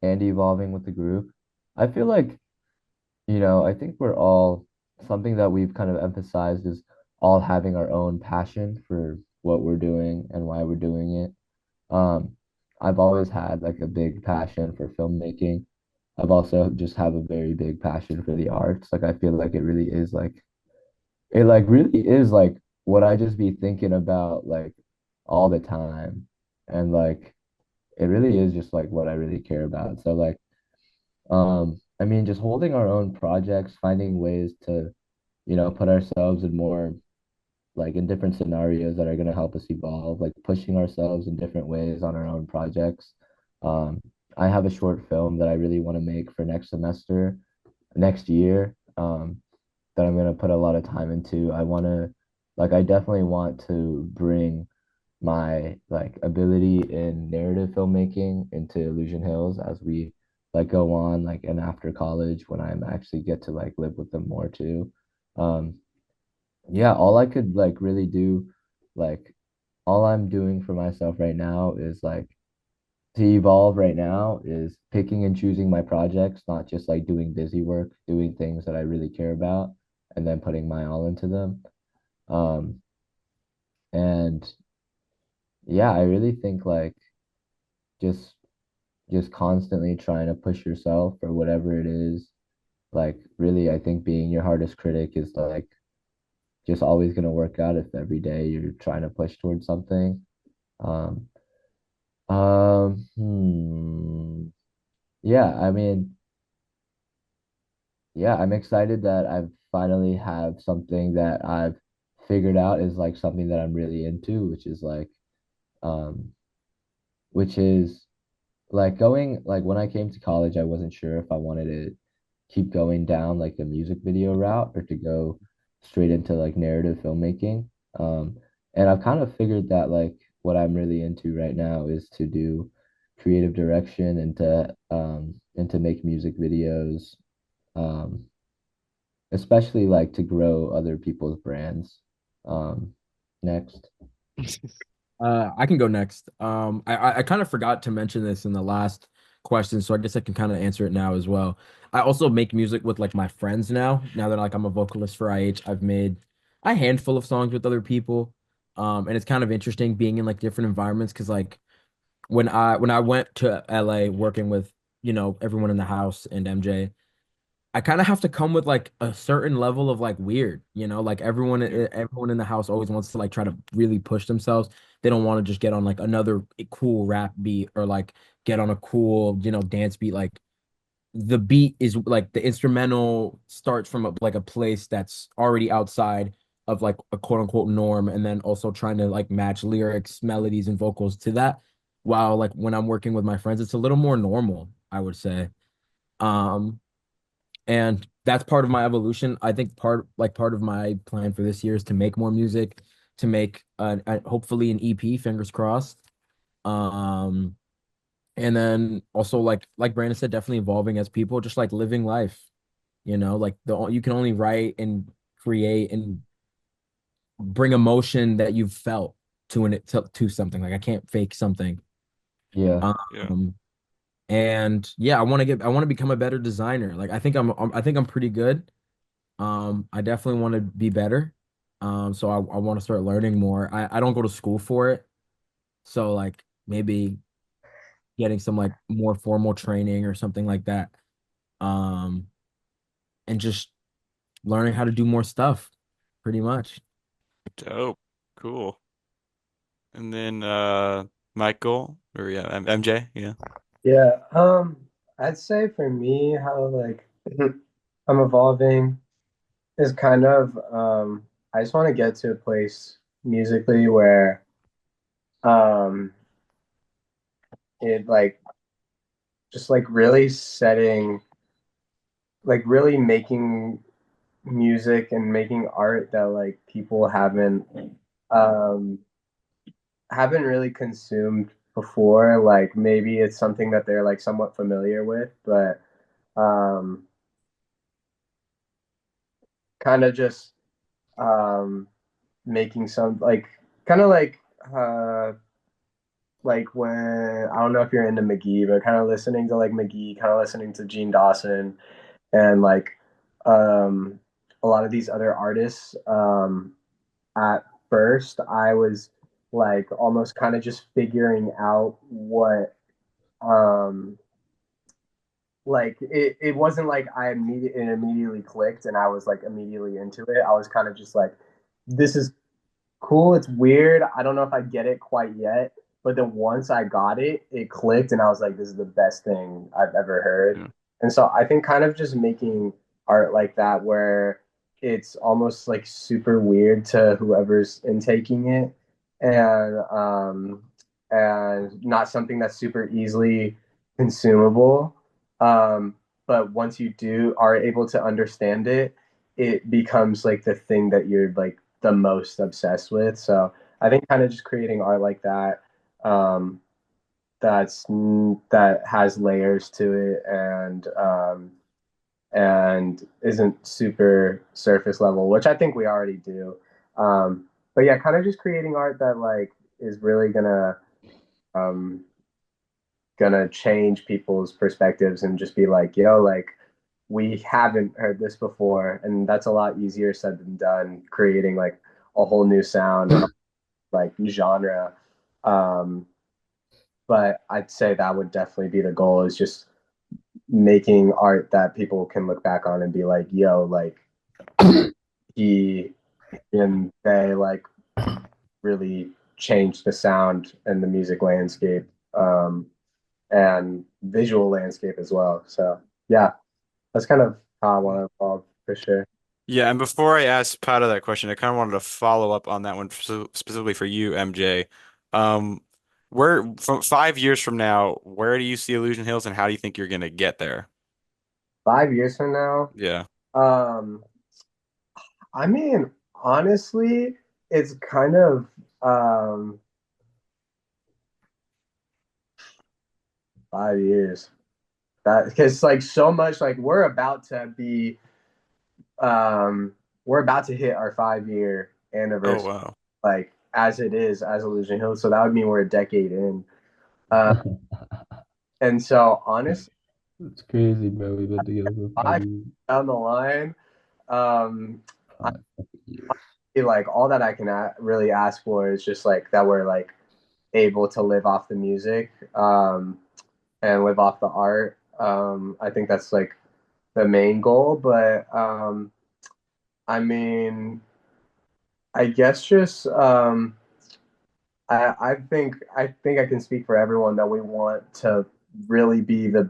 and evolving with the group. I feel like, I think we're all something that we've kind of emphasized is all having our own passion for what we're doing and why we're doing it. Um, I've always had like a big passion for filmmaking. I've also just have a very big passion for the arts. Like I feel like it like really is like what I just be thinking about like all the time. And like it really is just like what I really care about. So like I mean just holding our own projects, finding ways to, put ourselves in more like in different scenarios that are going to help us evolve, like pushing ourselves in different ways on our own projects. Um, I have a short film that I really want to make for next year, that I'm going to put a lot of time into. I definitely want to bring my like ability in narrative filmmaking into Illusion Hills as we like go on like and after college when I'm actually get to like live with them more too. Um, yeah, all I could like really do, like all I'm doing for myself right now is like to evolve right now is picking and choosing my projects, not just like doing busy work, doing things that I really care about and then putting my all into them. Um, and yeah, I really think like just just constantly trying to push yourself for whatever it is. Like really, I think being your hardest critic is like just always gonna work out if every day you're trying to push towards something. Um, yeah, I mean, yeah, I'm excited that I've finally have something that I've figured out is like something that I'm really into, um, which is like going like when I came to college, I wasn't sure if I wanted to keep going down like the music video route or to go straight into like narrative filmmaking. And I've kind of figured that like what I'm really into right now is to do creative direction and to make music videos, um, especially like to grow other people's brands. Um, next. I can go next. I kind of forgot to mention this in the last question, so I guess I can kind of answer it now as well. I also make music with like my friends now. Now that like I'm a vocalist for IH, I've made a handful of songs with other people. And it's kind of interesting being in like different environments because like when I went to LA working with, everyone in the house and MJ, I kind of have to come with like a certain level of like weird, like Yeah. everyone in the house always wants to like try to really push themselves. They don't want to just get on like another cool rap beat or like get on a cool, dance beat. Like the beat is like the instrumental starts from like a place that's already outside of like a quote unquote norm, and then also trying to like match lyrics, melodies, and vocals to that. While like when I'm working with my friends, it's a little more normal, I would say. Um, and that's part of my evolution. I think part of my plan for this year is to make more music, to make hopefully an EP, fingers crossed. Um, and then also like Brandon said, definitely evolving as people, just like living life. Like you can only write and create and bring emotion that you've felt to something. Like I can't fake something. Yeah. Yeah. Um, and yeah, I want to become a better designer. Like I think I'm pretty good. I definitely want to be better. So I want to start learning more. I don't go to school for it. So like maybe getting some like more formal training or something like that. Um, and just learning how to do more stuff, pretty much. Dope. Cool. And then Michael or yeah, MJ, yeah. Yeah, I'd say for me, how like I'm evolving is kind of I just want to get to a place musically where um it like just like really setting like really making music and making art that like people um haven't really consumed before. Like maybe it's something that they're like somewhat familiar with, but um kind of just um making some kind of uh like when I don't know if you're into McGee, but kind of listening to like McGee, kind of listening to Gene Dawson and like um a lot of these other artists. At first I was like almost kind of just figuring out what um it wasn't like it immediately clicked and I was like immediately into it. I was kind of just like, this is cool. It's weird. I don't know if I get it quite yet. But then once I got it, it clicked and I was like, this is the best thing I've ever heard. Yeah. And so I think kind of just making art like that where it's almost like super weird to whoever's intaking it and not something that's super easily consumable. Um, but once you do are able to understand it, it becomes like the thing that you're like the most obsessed with. So I think kind of just creating art like that, um, that has layers to it and isn't super surface level, which I think we already do. But yeah, kind of just creating art that like is really um, gonna change people's perspectives and just be like, yo, like we haven't heard this before, and that's a lot easier said than done. Creating like a whole new sound and like genre. Um, but I'd say that would definitely be the goal is just making art that people can look back on and be like, yo, like he and they like really changed the sound and the music landscape and visual landscape as well. So yeah, that's kind of how I want to evolve for sure. Yeah, and before I ask Pata that question, I kind of wanted to follow up on that one specifically for you, MJ. Um, where from 5 years from now, where do you see Illusion Hills, and how do you think you're gonna get there? 5 years from now, Yeah. um, I mean, honestly, it's kind of 5 years. That because like so much like um we're about to hit our 5 year Oh anniversary wow. like as it is as Illusion Hills. So that would mean we're a decade in. Uh and so honestly, It's crazy, bro. We've been together for 5 years. down the line, um I 5 years. feel like all that I can really ask for is just like that we're like able to live off the music and live off the art. I think that's like the main goal, but I mean, I guess just I think I can speak for everyone that we want to really be the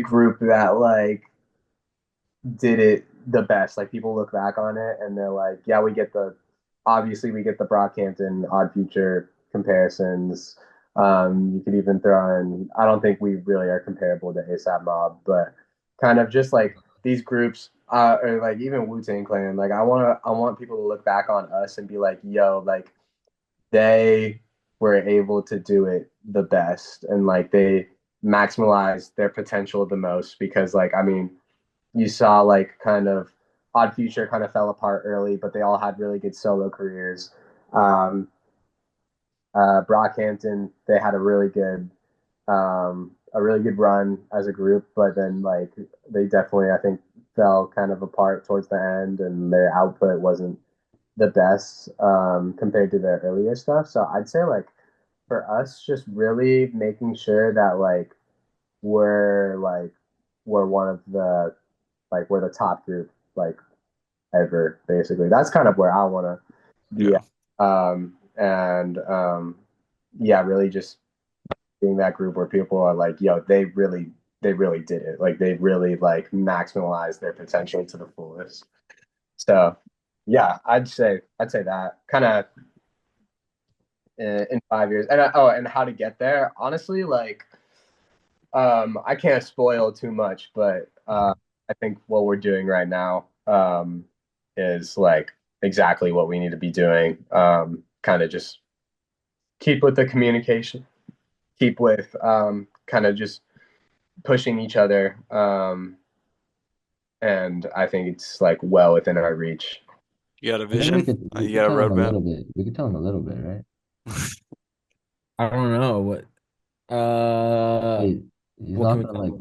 group that like did it the best. Like people look back on it and they're like, yeah, obviously we get the Brockhampton Odd Future comparisons. You could even throw in, I don't think we really are comparable to ASAP Mob, but kind of just like these groups, or like even Wu-Tang Clan. Like I want people to look back on us and be like, yo, like they were able to do it the best and like they maximalized their potential the most because like I mean you saw like kind of Odd Future kind of fell apart early, but they all had really good solo careers. Um, Brockhampton, they had a really good run as a group, but then like they definitely I think fell kind of apart towards the end, and their output wasn't the best compared to their earlier stuff. So I'd say like for us, just really making sure that like we're one of the like we're the top group like ever basically. That's kind of where I want to be Yeah. at. And yeah, really just being that group where people are like, yo, they really did it. Like they really like maximalized their potential to the fullest. So yeah, I'd say that kind of in 5 years. And and how to get there. Honestly, like I can't spoil too much, but I think what we're doing right now is like exactly what we need to be doing. Kind of just keep with the communication, keep with kind of just pushing each other. And I think it's like well within our reach. You got a I think we vision? could we You could got a tell him a roadmap? little bit. We could tell him a little bit, right? I don't know what. Wait, he's What can not we gonna tell like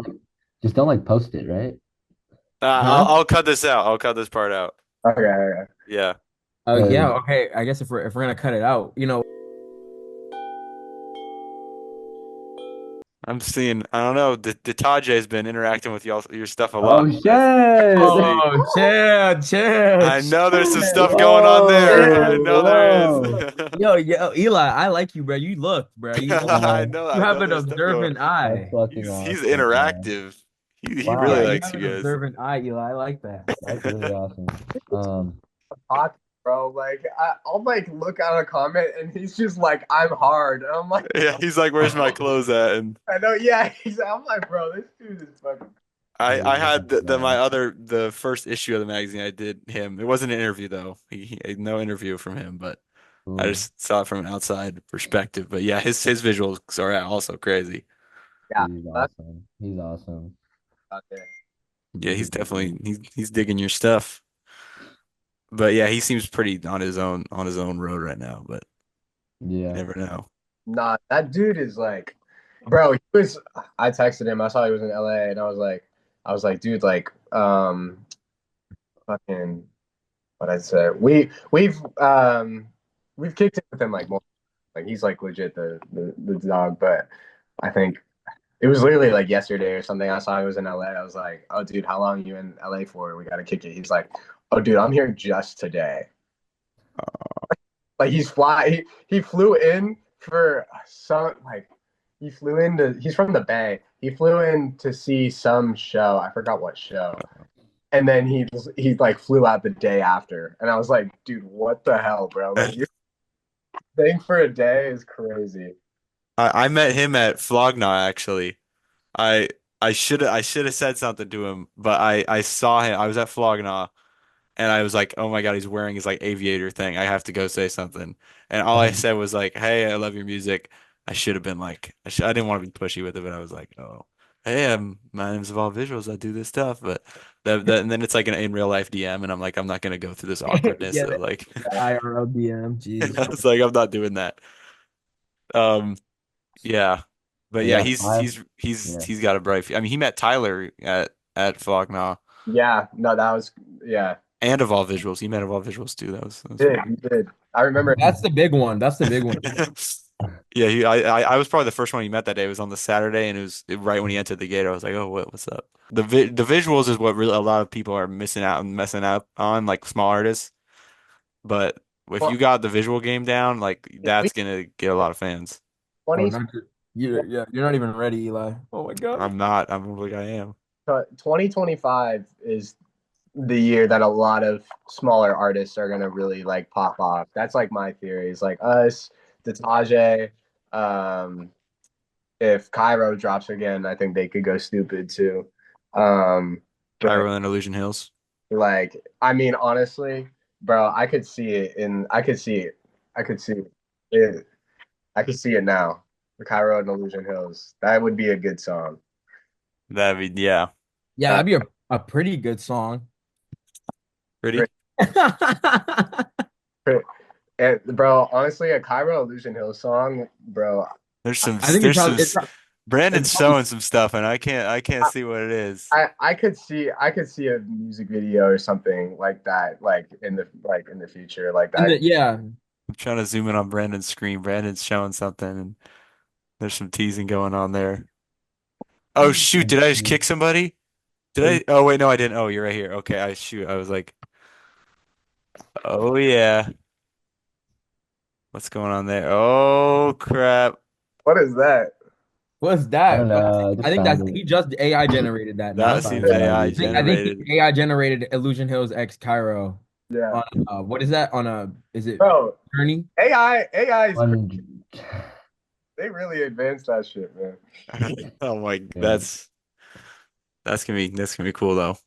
them? just don't like post it, right? Huh? I'll cut this out. I'll cut this part out. Okay, okay. Yeah. Yeah. Because Okay. I guess if we're gonna cut it out, I'm seeing, I don't know, detahjae has been interacting with your stuff a lot. oh I shit! see. Oh, chill, chill, I know there's some chill, stuff going on there. I chill, know Whoa, there is. bro. whoa. Yo, Eli, I like you, bro. You look, bro. I Wow, know, You I have know an there's stuff going. observant that's eye. fucking He's awesome, man. interactive. He really Yeah, Wow, you likes have you an guys. observant eye, Eli. I like that. that's really awesome. Um, Talk, bro. Like I'll like look at a comment and he's just like, I'm hard. And I'm like, Yeah, he's like, "Where's my clothes at?" And I know, yeah. I'm like, bro, this dude is fucking. I oh had my God. the first issue of the magazine. I did him. It wasn't an interview though. No interview from him, but I Cool. just saw it from an outside perspective. But yeah, his visuals are also crazy. Yeah, He's that's awesome. He's awesome. out there. Yeah, He's a he's good dude. definitely he's digging your stuff. But yeah, he seems pretty on his own road right now. But you Yeah. never know. Nah, that dude is like, bro. He was. I texted him. I saw he was in LA, and I was like, dude, like, fucking, what I said. We've kicked it with him like more. Like he's like legit the dog, but I think it was literally like yesterday or something. I saw he was in LA. I was like, oh, dude, how long are you in LA for? We got to kick it. He's like, oh, dude, I'm here just today. Like he flew in for some like he flew into he's from the Bay. He flew in to see some show. I forgot what show. And then he like flew out the day after. And I was like, dude, what the hell, bro? Like you're staying for a day is crazy. I met him at Flogna actually. I I should have said something to him, but I saw him. I was at Flogna and I was like, "Oh my God, he's wearing his like aviator thing. I have to go say something." And all I said was like, "Hey, I love your music." I should have been like, I didn't want to be pushy with it, but I was like, "Oh, hey, my name's Evolvisuals. I do this stuff." But and then it's like an in real life DM, and I'm like, I'm not gonna go through this awkwardness Yeah, of the like, IRL DM. Jesus I Christ. was like, I'm not doing that. Um, yeah, but yeah, Yeah, I yeah. he's got a bright. I mean, he met Tyler at Flogna Yeah, no, that was yeah. and Evolve Visuals. He met Evolve Visuals too. That was He did pretty. he did. I remember That's the big one. That's the big one. Yeah, I was probably the first one he met that day. It was on the Saturday, and it was right when he entered the gate. I was like, "Oh, what's up?" The visuals is what really a lot of people are missing out and messing up on, like small artists. But if you Well, got the visual game down, like we that's gonna get a lot of fans. Oh, 20, not you. Yeah, you're not even ready, Eli. Oh my God. I'm not. I'm like I am. 2025 is the year that a lot of smaller artists are gonna really like pop off. That's like my theory. Is like us, detahjae. Um, if Kairo drops again, I think they could go stupid too. But Cairo and Illusion Hills. like, I mean, honestly, bro, I could see it I could see it. I could see it. I could see it now. The Cairo and Illusion Hills. That would be a good song. That'd be yeah, Yeah, Uh, that'd be a pretty good song. pretty. and bro, honestly, a Cairo Illusion Hills song, bro. There's I, some I think there's some it's Brandon's probably showing some stuff, and I can't see what it is. I could see a music video or something like that, like in the future, like in that. the yeah. I'm trying to zoom in on Brandon's screen. Brandon's showing something, and there's some teasing going on there. Oh shoot! Did I just kick somebody? Did I? Oh wait, no, I didn't. Oh, you're right here. Okay, I shoot. I was like, oh yeah, what's going on there? Oh crap! What is that? What's I don't that? know. I I just think found that's it. he just AI generated that, That no? Found seems it on AI I think YouTube. he generated. AI generated Illusion Hills X Cairo Yeah, on what is that on a is it bro. Journey? AI is One, they really advanced that shit, man. Oh my, yeah. that's gonna be cool though.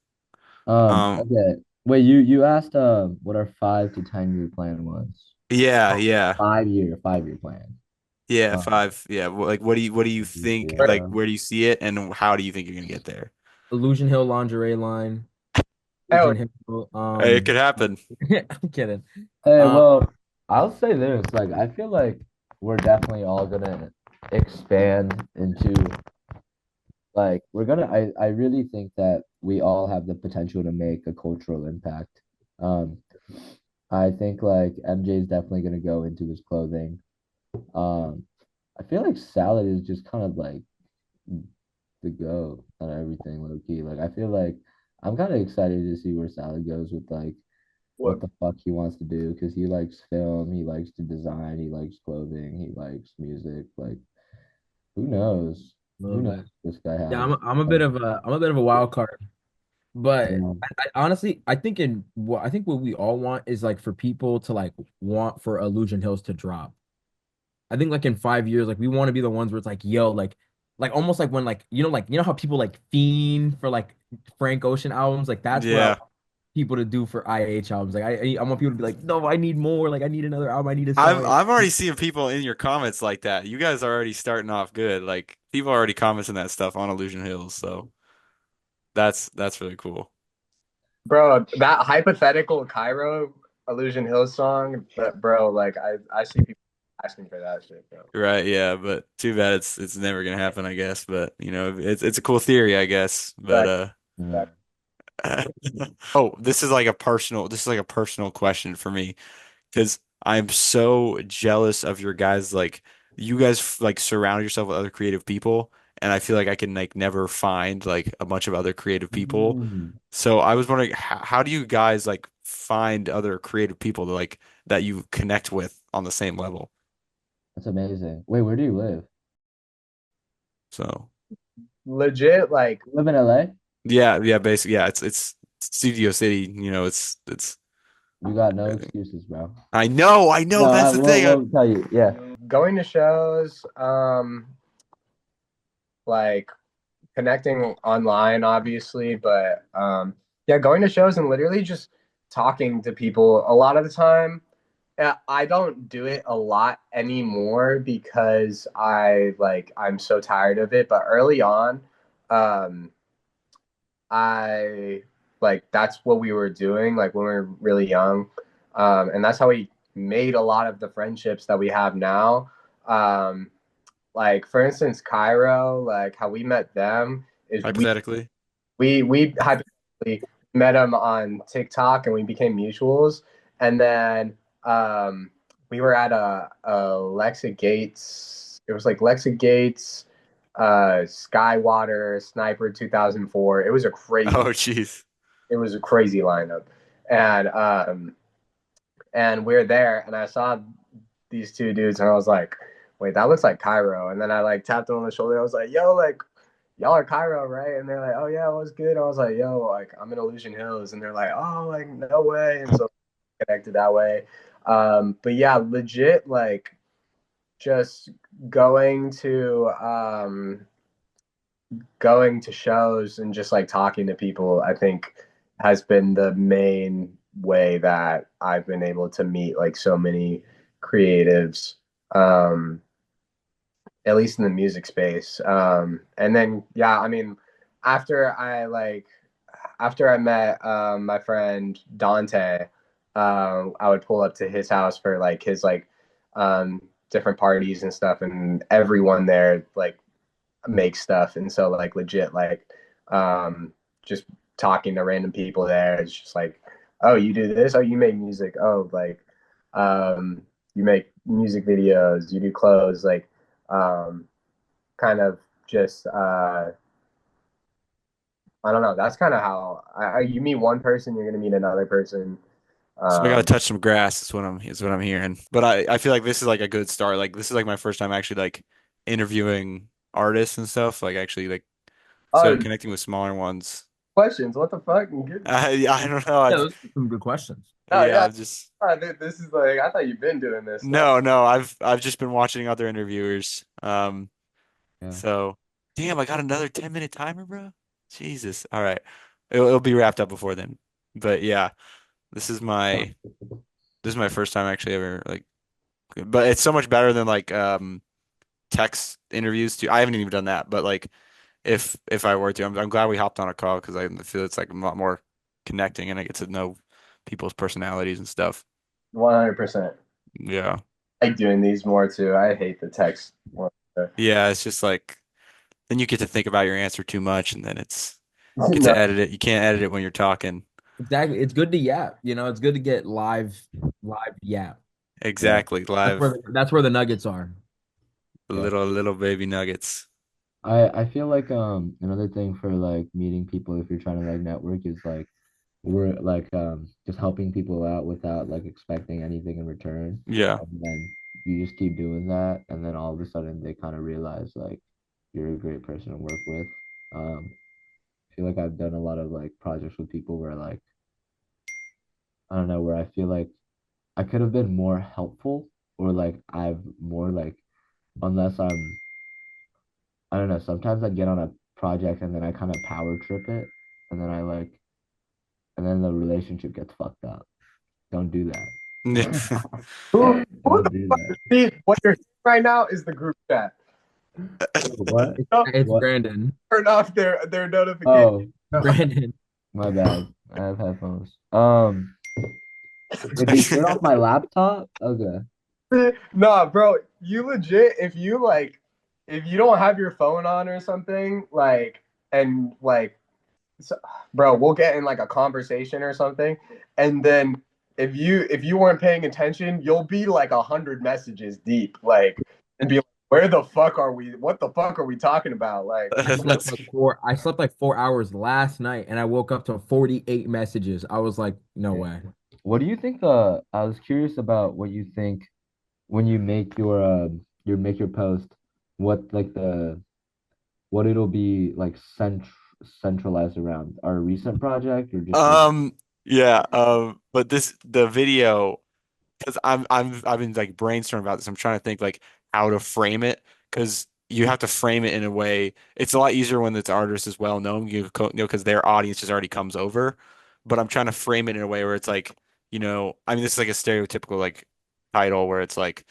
Um, Okay. Wait, you asked what our 5 to 10 year plan was. yeah, Oh, yeah, 5 year plan. yeah. Um, 5. Yeah. Like, what do you think? Like, yeah. where do you see it, and how do you think you're gonna get there? Illusion Hill lingerie line. Hell, Illusion Hill. Hey, it could happen. I'm kidding. Hey, Um, well, I'll say this, like I feel like we're definitely all gonna expand into like we're gonna I really think that we all have the potential to make a cultural impact. Um, I think like MJ is definitely gonna go into his clothing. Um, I feel like salad is just kind of like the go on everything low key. Like I feel like I'm kind of excited to see where salad goes with like what, what the fuck he wants to do because he likes film, he likes to design, he likes clothing, he likes music. Like who knows? Who love knows it. what this guy Yeah, has? I'm a bit of a wild card. But Yeah. I honestly, I think what we all want is like for people to like want for Illusion Hills to drop. I think like in 5 years, like we want to be the ones where it's like, yo, like almost like when like you know how people like fiend for like Frank Ocean albums, like that's what I Yeah. want people to do for IH albums. Like I want people to be like, no, I need more. Like I need another album. I need a I'm song. I'm already seeing people in your comments like that. You guys are already starting off good. Like people are already commenting that stuff on Illusion Hills, so that's really cool. bro, that hypothetical Cairo Illusion Hills song, but bro, like I see people asking for that shit, bro. Right, yeah, but too bad it's never gonna happen, I guess. But it's a cool theory, I guess. But Like, Yeah. like, oh, this is like a personal question for me because I'm so jealous of your guys. Like you guys like surround yourself with other creative people, and I feel like I can like never find like a bunch of other creative people. Mm, So I was wondering how do you guys like find other creative people to like that you connect with on the same level? that's amazing. Wait, where do you live? So legit, like, You live in LA? yeah, yeah, basically, yeah, it's Studio City. It's. You got no excuses, bro. I know. No, That's I the will thing. we'll tell you. Yeah. going to shows, like connecting online, obviously, but yeah, going to shows and literally just talking to people a lot of the time. I don't do it a lot anymore because I'm so tired of it. But early on, um, I like that's what we were doing like when we were really young, and that's how we made a lot of the friendships that we have now. Um, like for instance, Cairo, like how we met them is Hypothetically. we hypothetically met them on TikTok and we became mutuals, and then um, we were at a Lexa Gates. It was like Lexa Gates, Skywater, Sniper 2004. Oh, jeez. It was a crazy lineup, and we're there, and I saw these two dudes, and I was like, wait, that looks like Kairo. And then I like tapped them on the shoulder. I was like, yo, like y'all are Kairo, right? And they're like, oh yeah, what's good? I was like, yo, like I'm in Illusion Hills, and they're like, oh, like no way, and so connected that way. But yeah, legit, like just going to going to shows and just like talking to people, I think has been the main way that I've been able to meet like so many creatives, at least in the music space. And then, yeah, I mean, after I like, after I met my friend Dante, I would pull up to his house for like his like different parties and stuff, and everyone there like make stuff. And so like legit like just talking to random people there, it's just like, oh, you do this, oh, you make music, oh, like you make music videos, you do clothes, like kind of just I don't know, that's kind of how you meet one person, you're gonna meet another person. So I gotta um touch some grass. Is what I'm hearing. But I feel like this is like a good start. Like this is like my first time actually like interviewing artists and stuff. Like actually like so oh, connecting with smaller ones. questions, what the fuck? Good. I don't know. Yeah, those are some good questions. Oh Yeah, yeah. I've just This is like, I thought you've been doing this. No. no. I've just been watching other interviewers. Yeah. So damn, I got another 10-minute timer, bro. Jesus. All right. It'll be wrapped up before then. But yeah, this is my this is my first time actually ever like but it's so much better than like text interviews too. I haven't even done that, but like if I were to, I'm glad we hopped on a call because I feel it's like a lot more connecting and I get to know people's personalities and stuff. 100%. Yeah. I like doing these more too. I hate the text one. Yeah, it's just like then you get to think about your answer too much and then it's get No, to edit it. You can't edit it when you're talking. Exactly. It's good to yap. You know, it's good to get live yap. Yeah. Exactly. Live That's where the nuggets are. Yeah. little baby nuggets. I feel like another thing for like meeting people if you're trying to like network is like we're like just helping people out without like expecting anything in return. Yeah. And then you just keep doing that and then all of a sudden they kind of realize like you're a great person to work with. I feel like I've done a lot of like projects with people where like I don't know where I feel like I could have been more helpful or like I've more like unless I don't know, sometimes I get on a project and then I kind of power trip it and then I like and then the relationship gets fucked up. Don't do that. who Don't the do fuck that. see, what you're seeing right now is the group chat. What? It's What? Brandon. Turn off their notification. Oh, Brandon. my bad. I have headphones. If you turn off my laptop, okay. Nah, bro, you legit, if you don't have your phone on or something, like, and like, so, bro, we'll get in like a conversation or something, and then if you weren't paying attention, you'll be like 100 messages deep, like, and be like, where the fuck are we? What the fuck are we talking about? Like, That's I slept like 4 hours last night and I woke up to 48 messages. I was like, no way. What do you think I was curious about what you think when you make your post, what like what it'll be like centralized around our recent project or just like yeah, but the video because I've been like brainstorming about this. I'm trying to think like how to frame it because you have to frame it in a way. It's a lot easier when the artist is well known, because their audience just already comes over. But I'm trying to frame it in a way where it's like, I mean, this is like a stereotypical like title where it's like,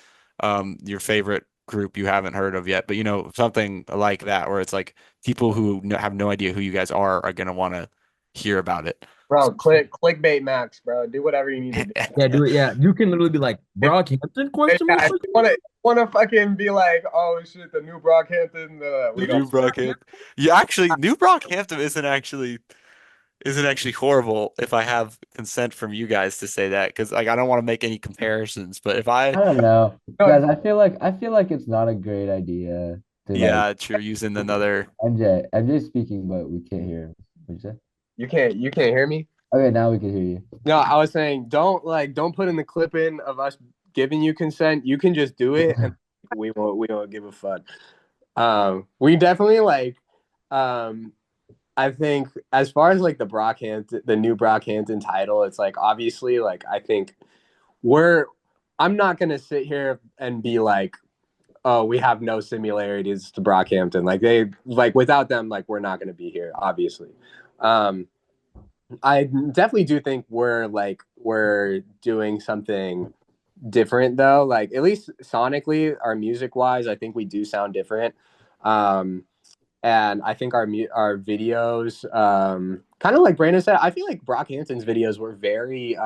your favorite group you haven't heard of yet, but something like that where it's like people who have no idea who you guys are gonna want to hear about it. bro, clickbait max, bro. Do whatever you need to do. Yeah, do it. Yeah, you can literally be like Brockhampton question Yeah, mark? if you wanna fucking be like, oh shit, the new Brockhampton, we The new don't. Brockhampton. Yeah, actually, New Brockhampton isn't actually. isn't actually horrible if I have consent from you guys to say that because like I don't want to make any comparisons. But if I, I don't know, No, guys. I feel like it's not a great idea to like yeah, true, using another. MJ speaking, but we can't hear him. What'd you say? you can't hear me. Okay, now we can hear you. No, I was saying don't put in the clip in of us giving you consent. You can just do it, and we won't give a fuck. We definitely um I think as far as like the new Brockhampton title, it's like obviously like I think we're I'm not gonna sit here and be like, oh, we have no similarities to Brockhampton. Like they like without them, like we're not gonna be here, obviously. Um I definitely do think we're doing something different though. Like at least sonically, our music wise, I think we do sound different. Um and I think our videos, kind of like Brandon said, I feel like Brockhampton's videos were very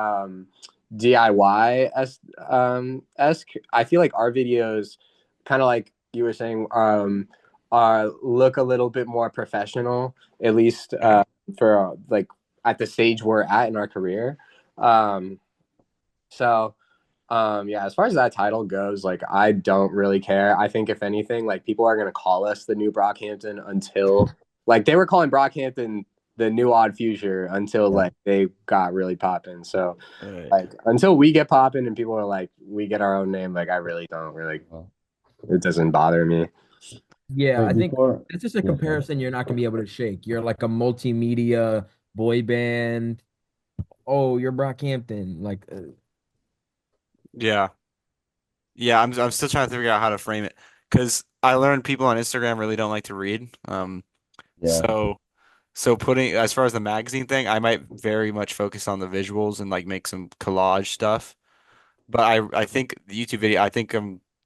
DIY esque. I feel like our videos, kind of like you were saying, look a little bit more professional, at least for like at the stage we're at in our career. Um, so yeah, as far as that title goes, like I don't really care. I think if anything, like people are gonna call us the new Brockhampton until like they were calling Brockhampton the new Odd Future until Yeah. like they got really popping. So Right. like until we get popping and people are like we get our own name, like I really don't really Well, it doesn't bother me. Yeah, wait, I think before, it's just a yeah, sorry. comparison you're not gonna be able to shake. You're like a multimedia boy band. Oh, you're Brockhampton. Yeah. Yeah, I'm still trying to figure out how to frame it because I learned people on Instagram really don't like to read. Yeah, So putting as far as the magazine thing, I might very much focus on the visuals and like make some collage stuff. But I think the YouTube video, I think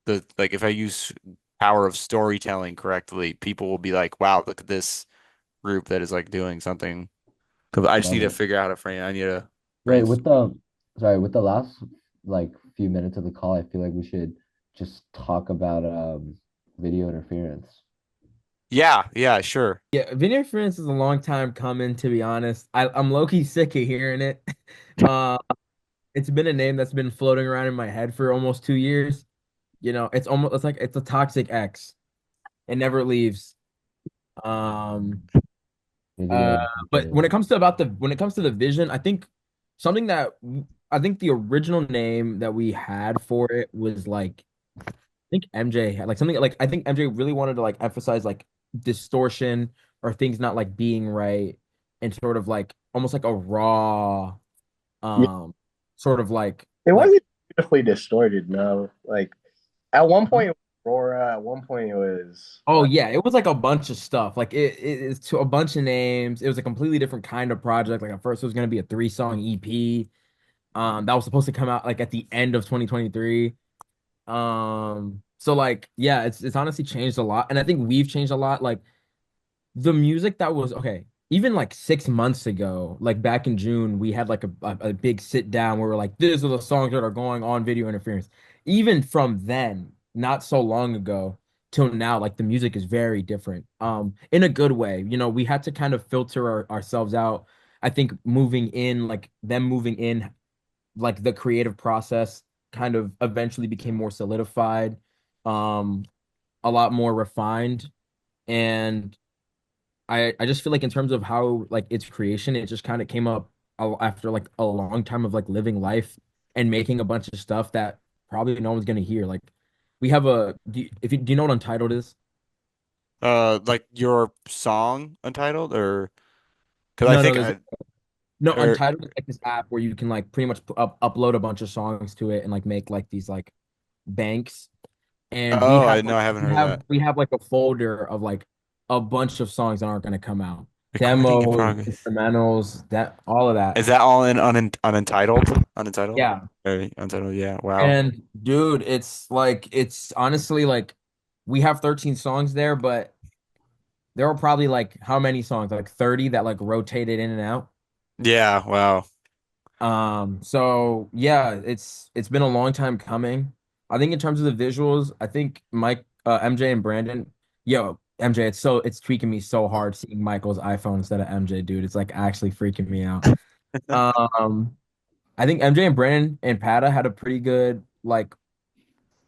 the like if I use power of storytelling correctly, people will be like, wow, look at this group that is like doing something. 'Cause I just need love to it. figure out how to frame it. I need to Wait, brainstorm. with the last like few minutes of the call, I feel like we should just talk about video interference. Yeah, yeah, sure. yeah, video interference is a long time coming, to be honest. I'm low-key sick of hearing it. Uh, it's been a name that's been floating around in my head for almost 2 years. It's like it's a toxic ex. It never leaves. Um, uh, Video but when it interference. comes to the vision, I think something that I think the original name that we had for it was like I think MJ had like something like I think MJ really wanted to like emphasize like distortion or things not like being right and sort of like almost like a raw Yeah, um sort of it like wasn't beautifully distorted, no. Like at one point it was Aurora, at one point it was oh yeah, it was like a bunch of stuff. Like it's to a bunch of names. It was a completely different kind of project. Like at first it was gonna be a 3-song EP. That was supposed to come out like at the end of 2023. So like yeah, it's honestly changed a lot. And I think we've changed a lot. Like the music that was okay, even like 6 months ago, like back in June, we had like a big sit down where we're like, these are the songs that are going on video interference. Even from then, not so long ago till now, like the music is very different. In a good way. We had to kind of filter ourselves out. I think moving in, like the creative process kind of eventually became more solidified, um, a lot more refined. And I just feel like in terms of how like its creation, it just kind of came up after like a long time of like living life and making a bunch of stuff that probably no one's gonna hear. Like we have a do you know what Untitled is? Like your song Untitled or because I No, no, think there's I no or Untitled is like this app where you can like pretty much upload a bunch of songs to it and like make like these like banks. And we oh, have I know like I haven't heard of that. we have like a folder of like a bunch of songs that aren't gonna come out. Recording in Demos, progress. instrumentals, that all of that. Is that all in Unentitled? Unentitled? Yeah. Very Untitled, yeah. Wow. And dude, it's honestly like we have 13 songs there, but there are probably like how many songs? Like 30 that like rotated in and out. Yeah, wow. So yeah, it's been a long time coming. I think in terms of the visuals, I think Mike, MJ and Brandon, yo, MJ, it's tweaking me so hard seeing Michael's iPhone instead of MJ, dude. It's like actually freaking me out. Um, I think MJ and Brandon and Pata had a pretty good like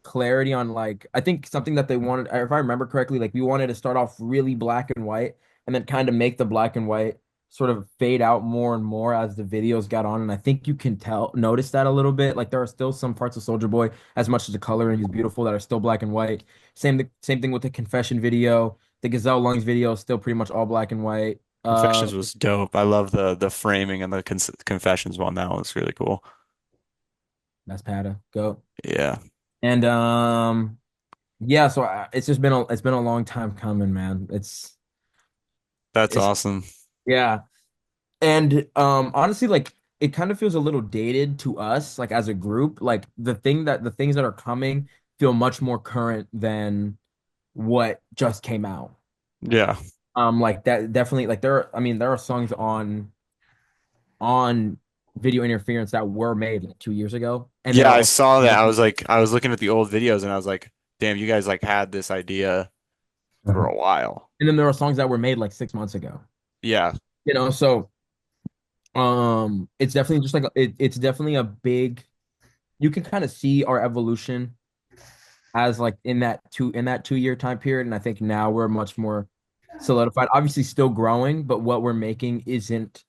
clarity on like I think something that they wanted, if I remember correctly, like we wanted to start off really black and white and then kind of make the black and white sort of fade out more and more as the videos got on. And I think you can notice that a little bit. Like there are still some parts of Soldier Boy, as much as the coloring is beautiful, that are still black and white. Same thing with the Confession video. The Gazelle Lungs video is still pretty much all black and white. Confessions was dope. I love the framing and the Confessions one. That one's really cool. That's Pata. Go. Yeah, And yeah, so it's just been it's been a long time coming, man. that's It's awesome. yeah. And honestly, like it kind of feels a little dated to us, like as a group. Like the things that are coming feel much more current than what just came out. Yeah. Like that definitely like I mean, there are songs on video interference that were made like 2 years ago. And there Yeah, are I also saw that. I was like, I was looking at the old videos and I was like, damn, you guys like had this idea for a while. and then there are songs that were made like 6 months ago. Yeah. So it's definitely just like it's definitely a big you can kind of see our evolution as like in that 2 year time period. And I think now we're much more solidified. Obviously still growing, but what we're making isn't,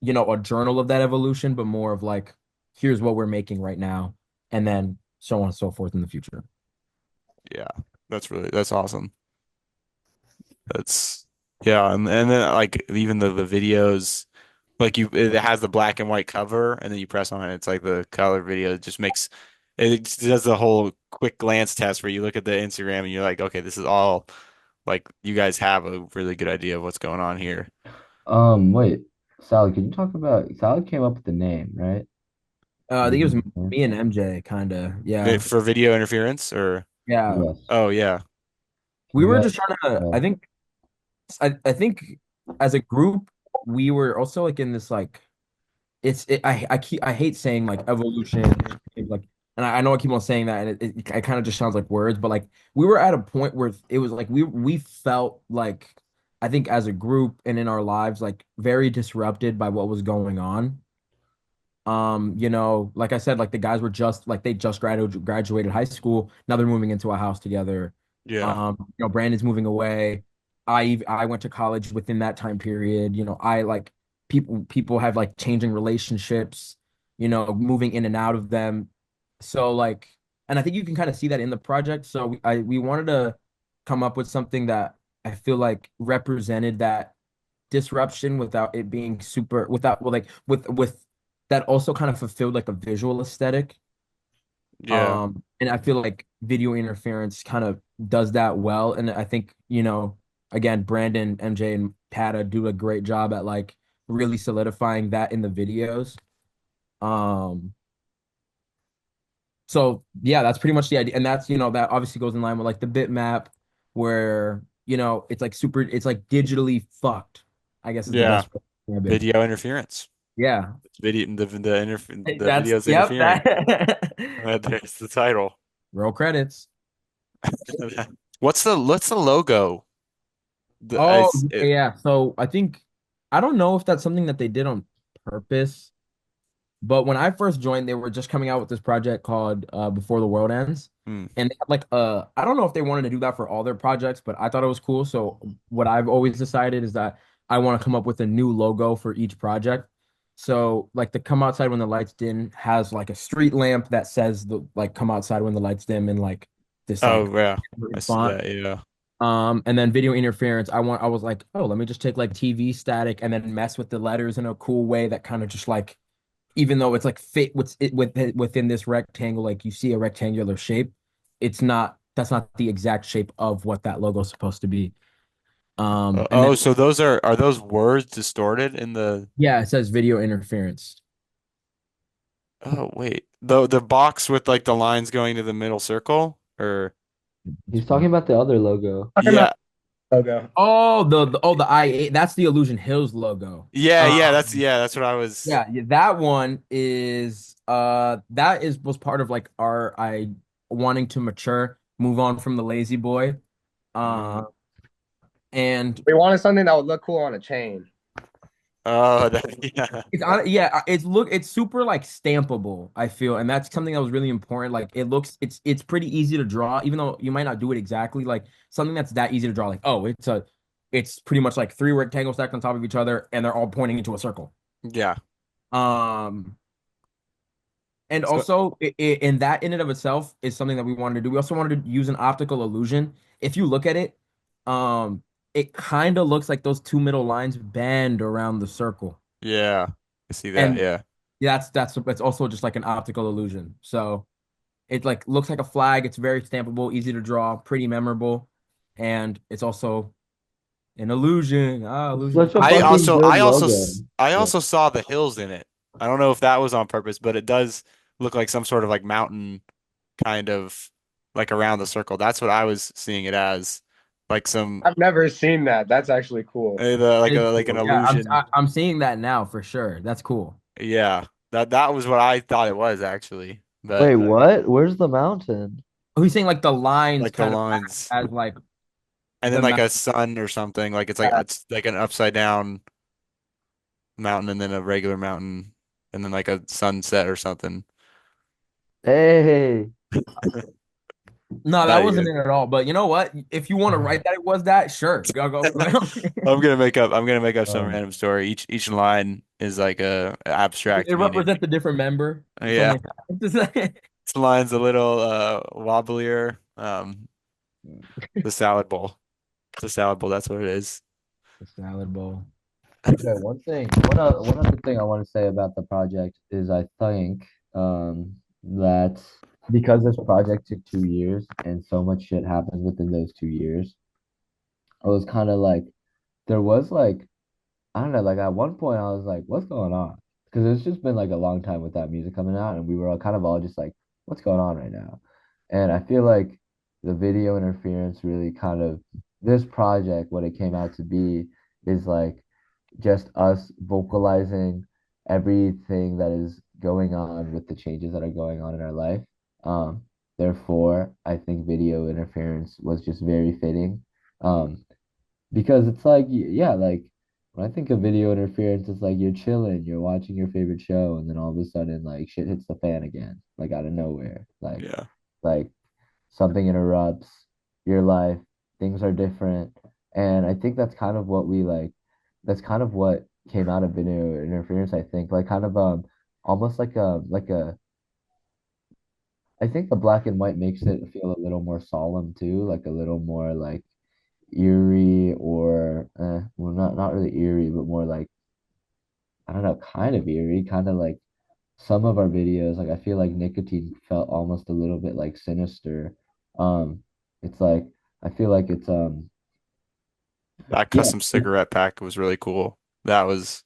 a journal of that evolution, but more of like, here's what we're making right now, and then so on and so forth in the future. Yeah. That's awesome. That's yeah, and then like even the videos like it has the black and white cover and then you press on it, it's like the color video. It just makes it just does the whole quick glance test where you look at the Instagram and you're like, okay, this is all like you guys have a really good idea of what's going on here. Wait, Sally, can you talk about Sally came up with the name, right? I think it was Mhm. me and MJ kind of, yeah. For video interference or Yeah. Yes. oh yeah. Can We you were guys? just trying to, Uh, I think as a group, we were also like in this like I hate saying like evolution like and I know I keep on saying that and it kind of just sounds like words, but like we were at a point where it was like we felt like I think as a group and in our lives like very disrupted by what was going on. Like I said, like the guys were just like they just graduated high school. Now they're moving into a house together. Yeah. Brandon's moving away. I went to college within that time period. I like people have like changing relationships, moving in and out of them. So like, and I think you can kind of see that in the project. So we wanted to come up with something that I feel like represented that disruption without it being super without well like with that also kind of fulfilled like a visual aesthetic. Yeah. And I feel like video interference kind of does that well. And I think, again, Brandon, MJ, and Pata do a great job at like really solidifying that in the videos. Um, so yeah, that's pretty much the idea. And that's, that obviously goes in line with like the bitmap where, it's like digitally fucked, I guess is the Yeah. best way to describe it. Video interference. Yeah. It's video the That's video's yep, interfering. that There's the title. roll credits. What's the logo? Oh, yeah. So I don't know if that's something that they did on purpose, but when I first joined, they were just coming out with this project called Before the World Ends. Hmm. And they had like I don't know if they wanted to do that for all their projects, but I thought it was cool. So what I've always decided is that I want to come up with a new logo for each project. So like the Come Outside When the Lights Dim has like a street lamp that says the like Come Outside When the Lights Dim in like this Oh like yeah, I see font. that. Yeah, And then video interference, I was like, oh, let me just take like TV static and then mess with the letters in a cool way that kind of just like, even though it's like fit within this rectangle, like you see a rectangular shape, that's not the exact shape of what that logo is supposed to be. And then oh, so those are those words distorted in the? yeah, it says video interference. Oh wait, the box with like the lines going to the middle circle, or he's talking about the other logo. Talking about yeah, logo. Oh, the I8, that's the Illusion Hills logo. that's what I was. That one is was part of like our I wanting to mature, move on from the lazy boy. Uh Mm, And We wanted something that would look cool on a chain. Oh, that, yeah. it's super like stampable, I feel, and that's something that was really important. Like it's pretty easy to draw, even though you might not do it exactly. Like something that's that easy to draw, like oh, it's pretty much like three rectangles stacked on top of each other, and they're all pointing into a circle. Yeah. Um, and So, also, in that in and of itself is something that we wanted to do. We also wanted to use an optical illusion. If you look at it, um, it kind of looks like those two middle lines bend around the circle. yeah. I see that. And Yeah. yeah, that's also just like an optical illusion. So it like looks like a flag. It's very stampable, easy to draw, pretty memorable, and it's also an illusion. Ah, It's illusion. such a fucking good logo. I Yeah. also saw the hills in it. I don't know if that was on purpose, but it does look like some sort of like mountain kind of like around the circle. That's what I was seeing it as. Like some I've never seen that. That's actually cool. like It's a like an cool. Yeah, illusion. I'm seeing that now for sure. That's cool. Yeah. That was what I thought it was actually. Wait, But what? Where's the mountain? Oh, he's saying like the lines like the kind of act lines as like and then the like mount. a sun or something. Like it's like an upside down mountain and then a regular mountain and then like a sunset or something. Hey, No, that Not wasn't you. it at all. But you know what? If you want to write that it was that, sure. Go. I'm gonna make up some um, random story. Each line is like a abstract It meaning. represents a different member, Yeah. something like that. This line's a little wobblier. The salad bowl. It's a salad bowl, that's what it is. The salad bowl. okay, one other thing I want to say about the project is I think that because this project took 2 years and so much shit happened within those 2 years, I was kind of like, there was like, I don't know, like at one point I was like, what's going on? Because it's just been like a long time without music coming out, and we were all kind of all just like, what's going on right now? And I feel like the video interference really kind of, this project, what it came out to be is like just us vocalizing everything that is going on with the changes that are going on in our life. Um, Therefore, I think video interference was just very fitting. Um, because it's like, yeah, like when I think of video interference, it's like you're chilling, you're watching your favorite show, and then all of a sudden, like shit hits the fan again, like out of nowhere. Yeah. Like something interrupts your life, things are different. And I think that's kind of what we like, that's kind of what came out of video interference, I think. Like kind of almost like a I think the black and white makes it feel a little more solemn too, like a little more like eerie or well not really eerie, but more like I don't know, kind of eerie, kind of like some of our videos, like I feel like nicotine felt almost a little bit like sinister. Um, it's like I feel like it's That yeah. custom cigarette pack was really cool. That was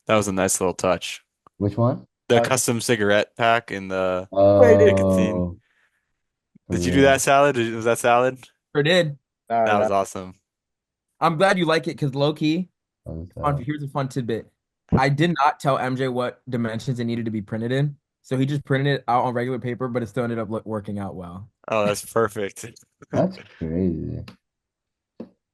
a nice little touch. Which one? The Uh, custom cigarette pack and the nicotine. Oh, for Did you do that real. salad? Was that salad? Sure did. That no. was awesome. I'm glad you like it because low key, That was, here's a fun tidbit. I did not tell MJ what dimensions it needed to be printed in. So he just printed it out on regular paper, but it still ended up working out well. Oh, that's perfect. that's crazy.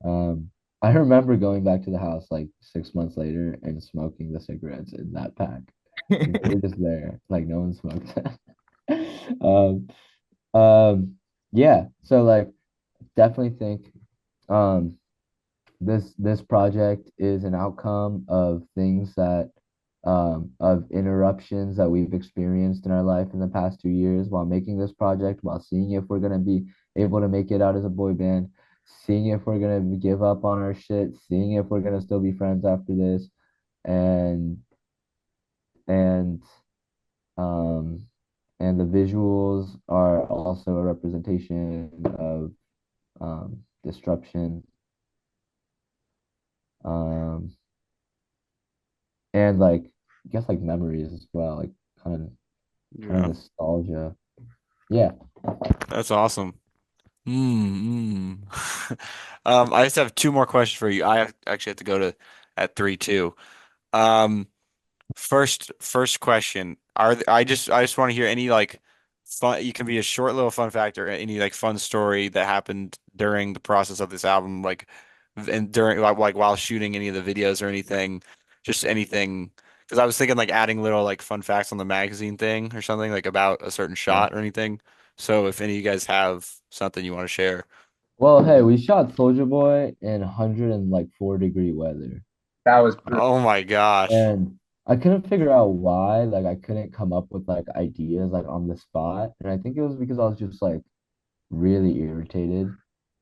I remember going back to the house like 6 months later and smoking the cigarettes in that pack. They were just there, like no one smoked them. Um, yeah. So like, definitely think, um, this project is an outcome of things that, of interruptions that we've experienced in our life in the past 2 years while making this project, while seeing if we're gonna be able to make it out as a boy band, seeing if we're gonna give up on our shit, seeing if we're gonna still be friends after this, and and um and the visuals are also a representation of disruption, um and like I guess like memories as well, like kind of Yeah, nostalgia. Yeah. that's awesome. Mm, mm. I just have two more questions for you. Actually have to go to at three too. Um, first question. I just want to hear any like fun. You can be a short little fun fact or any like fun story that happened during the process of this album. Like and during like while shooting any of the videos or anything, just anything. Because I was thinking like adding little like fun facts on the magazine thing or something like about a certain Yeah. shot or anything. So if any of you guys have something you want to share. Well, hey, we shot Soulja Boy in 104-degree weather. That was Oh my gosh. And I couldn't figure out why. Like I couldn't come up with like ideas like on the spot. And I think it was because I was just like really irritated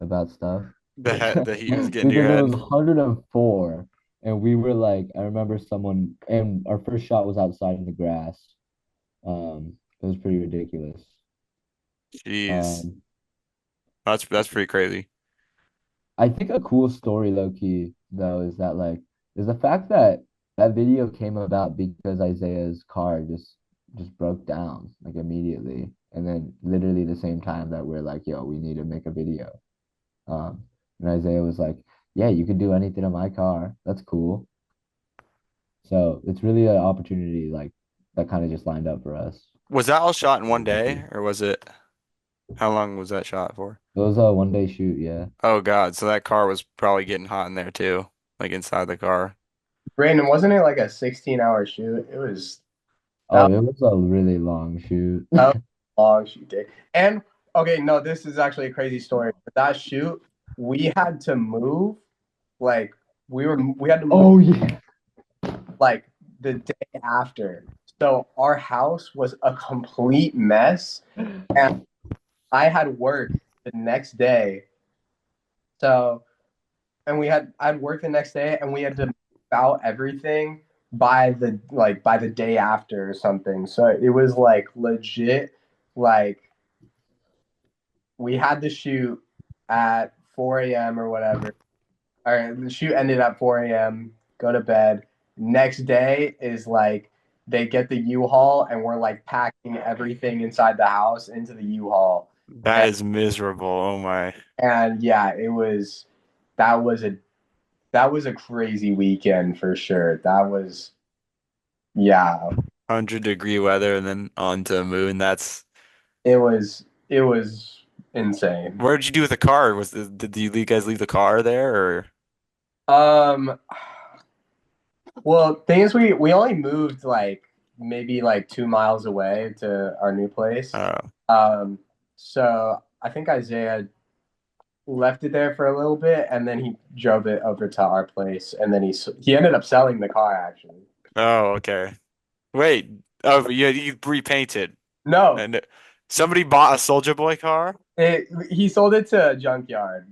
about stuff. The heat was getting to your Because it was head. 104 and we were like, I remember someone, and our first shot was outside in the grass. It was pretty ridiculous. Jeez. Um, That's pretty crazy. I think a cool story, low key, though, is that like is the fact that that video came about because Isaiah's car just broke down like immediately, and then literally the same time that we're like, yo, we need to make a video. Um, and Isaiah was like, yeah, you can do anything on my car. That's cool. So it's really an opportunity like that kind of just lined up for us. Was that all shot in one day It or was it how long was that shot for? was a 1 day shoot, yeah. Oh God, so that car was probably getting hot in there too, like inside the car. Brandon, wasn't it like a 16-hour shoot? It was Oh, that, it was a really long shoot. that was a long shoot day. And okay, no, this is actually a crazy story. For that shoot, we had to move, like we had to move Oh yeah. like the day after. So our house was a complete mess, and I had work the next day. So and I'd work the next day, and we had to move out everything by the day after or something. So it was like legit, like we had to shoot at 4 a.m. or whatever. All right, the shoot ended at 4 a.m. Go to bed. Next day is like they get the U-Haul, and we're like packing everything inside the house into the U-Haul. That And, is miserable. Oh my. and yeah, that was a that was a crazy weekend for sure. That was yeah, 100-degree weather and then on to the moon. That's it was insane. what did you do with the car? Did you guys leave the car there or Um, well, thing is, we only moved like maybe like 2 miles away to our new place. uh Um, so I think Isaiah left it there for a little bit, and then he drove it over to our place, and then he ended up selling the car actually. oh okay. Wait. Oh, you repainted No, and somebody bought a Soulja Boy car? he sold it to a junkyard.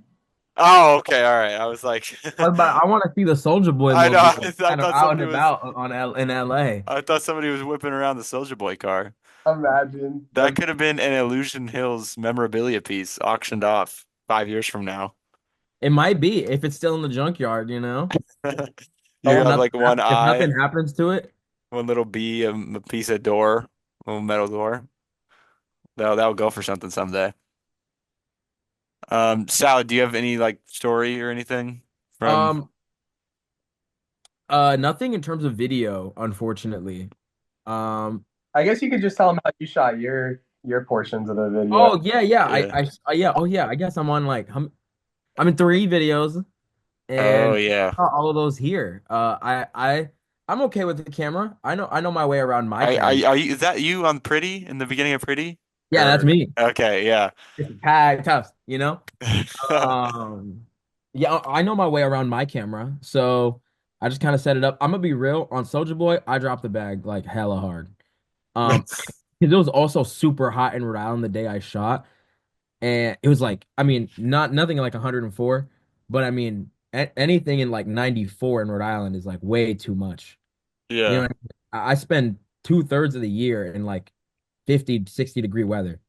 Oh, okay, all right. I was like But I want to see the Soldier Boy I know. logo like, I kind of thought out and somebody was about in LA. I thought somebody was whipping around the Soulja Boy car. Imagine That them. could have been an Illusion Hills memorabilia piece auctioned off 5 years from now. It might be if it's still in the junkyard, you know. You Oh, have like one if nothing eye, happens to it. one little bee, a piece of door, a little metal door. That'll go for something someday. Sal, do you have any like story or anything from? Um, nothing in terms of video, unfortunately. Um, I guess you could just tell them how you shot your portions of the video. oh yeah, yeah. Yeah. Yeah. Oh yeah. I guess I'm on like I'm in 3 videos Oh and yeah. all of those here. I'm okay with the camera. I know my way around my camera. Are you, is that you on Pretty in the beginning of Pretty? Yeah, that's Or me. okay, yeah. It's tag tough, you know. Um, yeah, I know my way around my camera, so I just kind of set it up. I'm gonna be real on Soldier Boy. I dropped the bag like hella hard. Um, it was also super hot in Rhode Island the day I shot, and it was like, I mean, nothing like 104, but I mean, anything in like 94 in Rhode Island is like way too much. You know, Yeah. what I mean? I spend 2/3 of the year in like 50, 60-degree weather.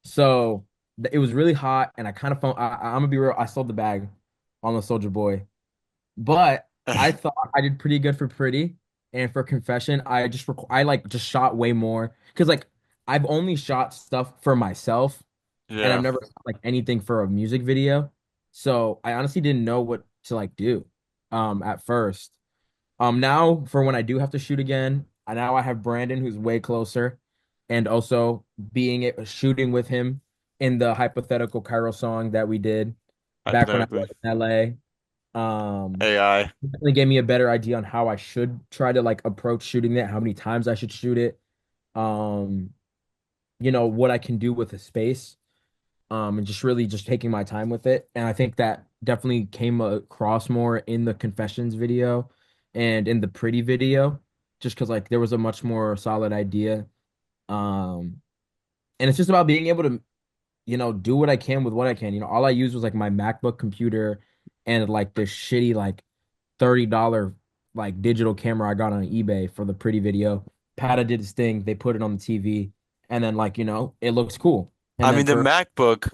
So it was really hot, and I kind of felt I'm gonna be real. I sold the bag on the Soldier Boy, but I thought I did pretty good for Pretty, and for Confession, I like just shot way more because like I've only shot stuff for myself, and I've Yeah. never shot, like anything for a music video. So I honestly didn't know what to like do at first. Now for when I do have to shoot again, now I have Brandon who's way closer, and also shooting with him in the hypothetical Cairo song that we did back when I Hypothetically. was in LA. AI. Definitely gave me a better idea on how I should try to like approach shooting it, how many times I should shoot it, um, what I can do with the space, and just really just taking my time with it. And I think that definitely came across more in the confessions video and in the pretty video, just because like there was a much more solid idea. Um, and it's just about being able to, do what I can with what I can. All I used was like my MacBook computer and like this shitty like $30 like digital camera I got on eBay for the pretty video. Pata did his thing, they put it on the TV, and then like, it looks cool. And I then mean, the for MacBook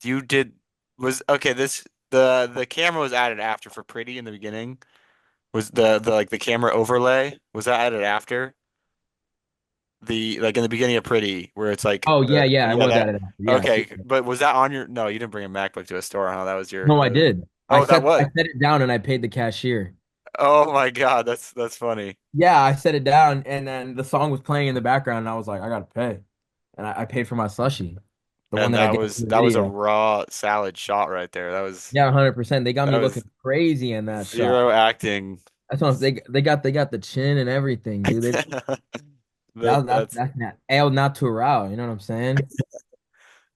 you did was okay. The camera was added after for Pretty in the beginning. Was the like the camera overlay was that added after the like in the beginning of Pretty where it's like Oh yeah, yeah, I yeah was that at it after. Yeah, okay, super. but was that on your no? You didn't bring a MacBook to a store, huh? That was your No, I did. I oh that set was I set it down and I paid the cashier. oh my God, that's funny. Yeah, I set it down and then the song was playing in the background and I was like, I gotta pay. And I paid for my slushie, the one And that I get in the that was a video. raw salad shot right there. Yeah, 100%. They got That me was looking crazy in that shot. zero acting. That's what they got the chin and everything, dude. That's That's not el natural. You know what I'm saying?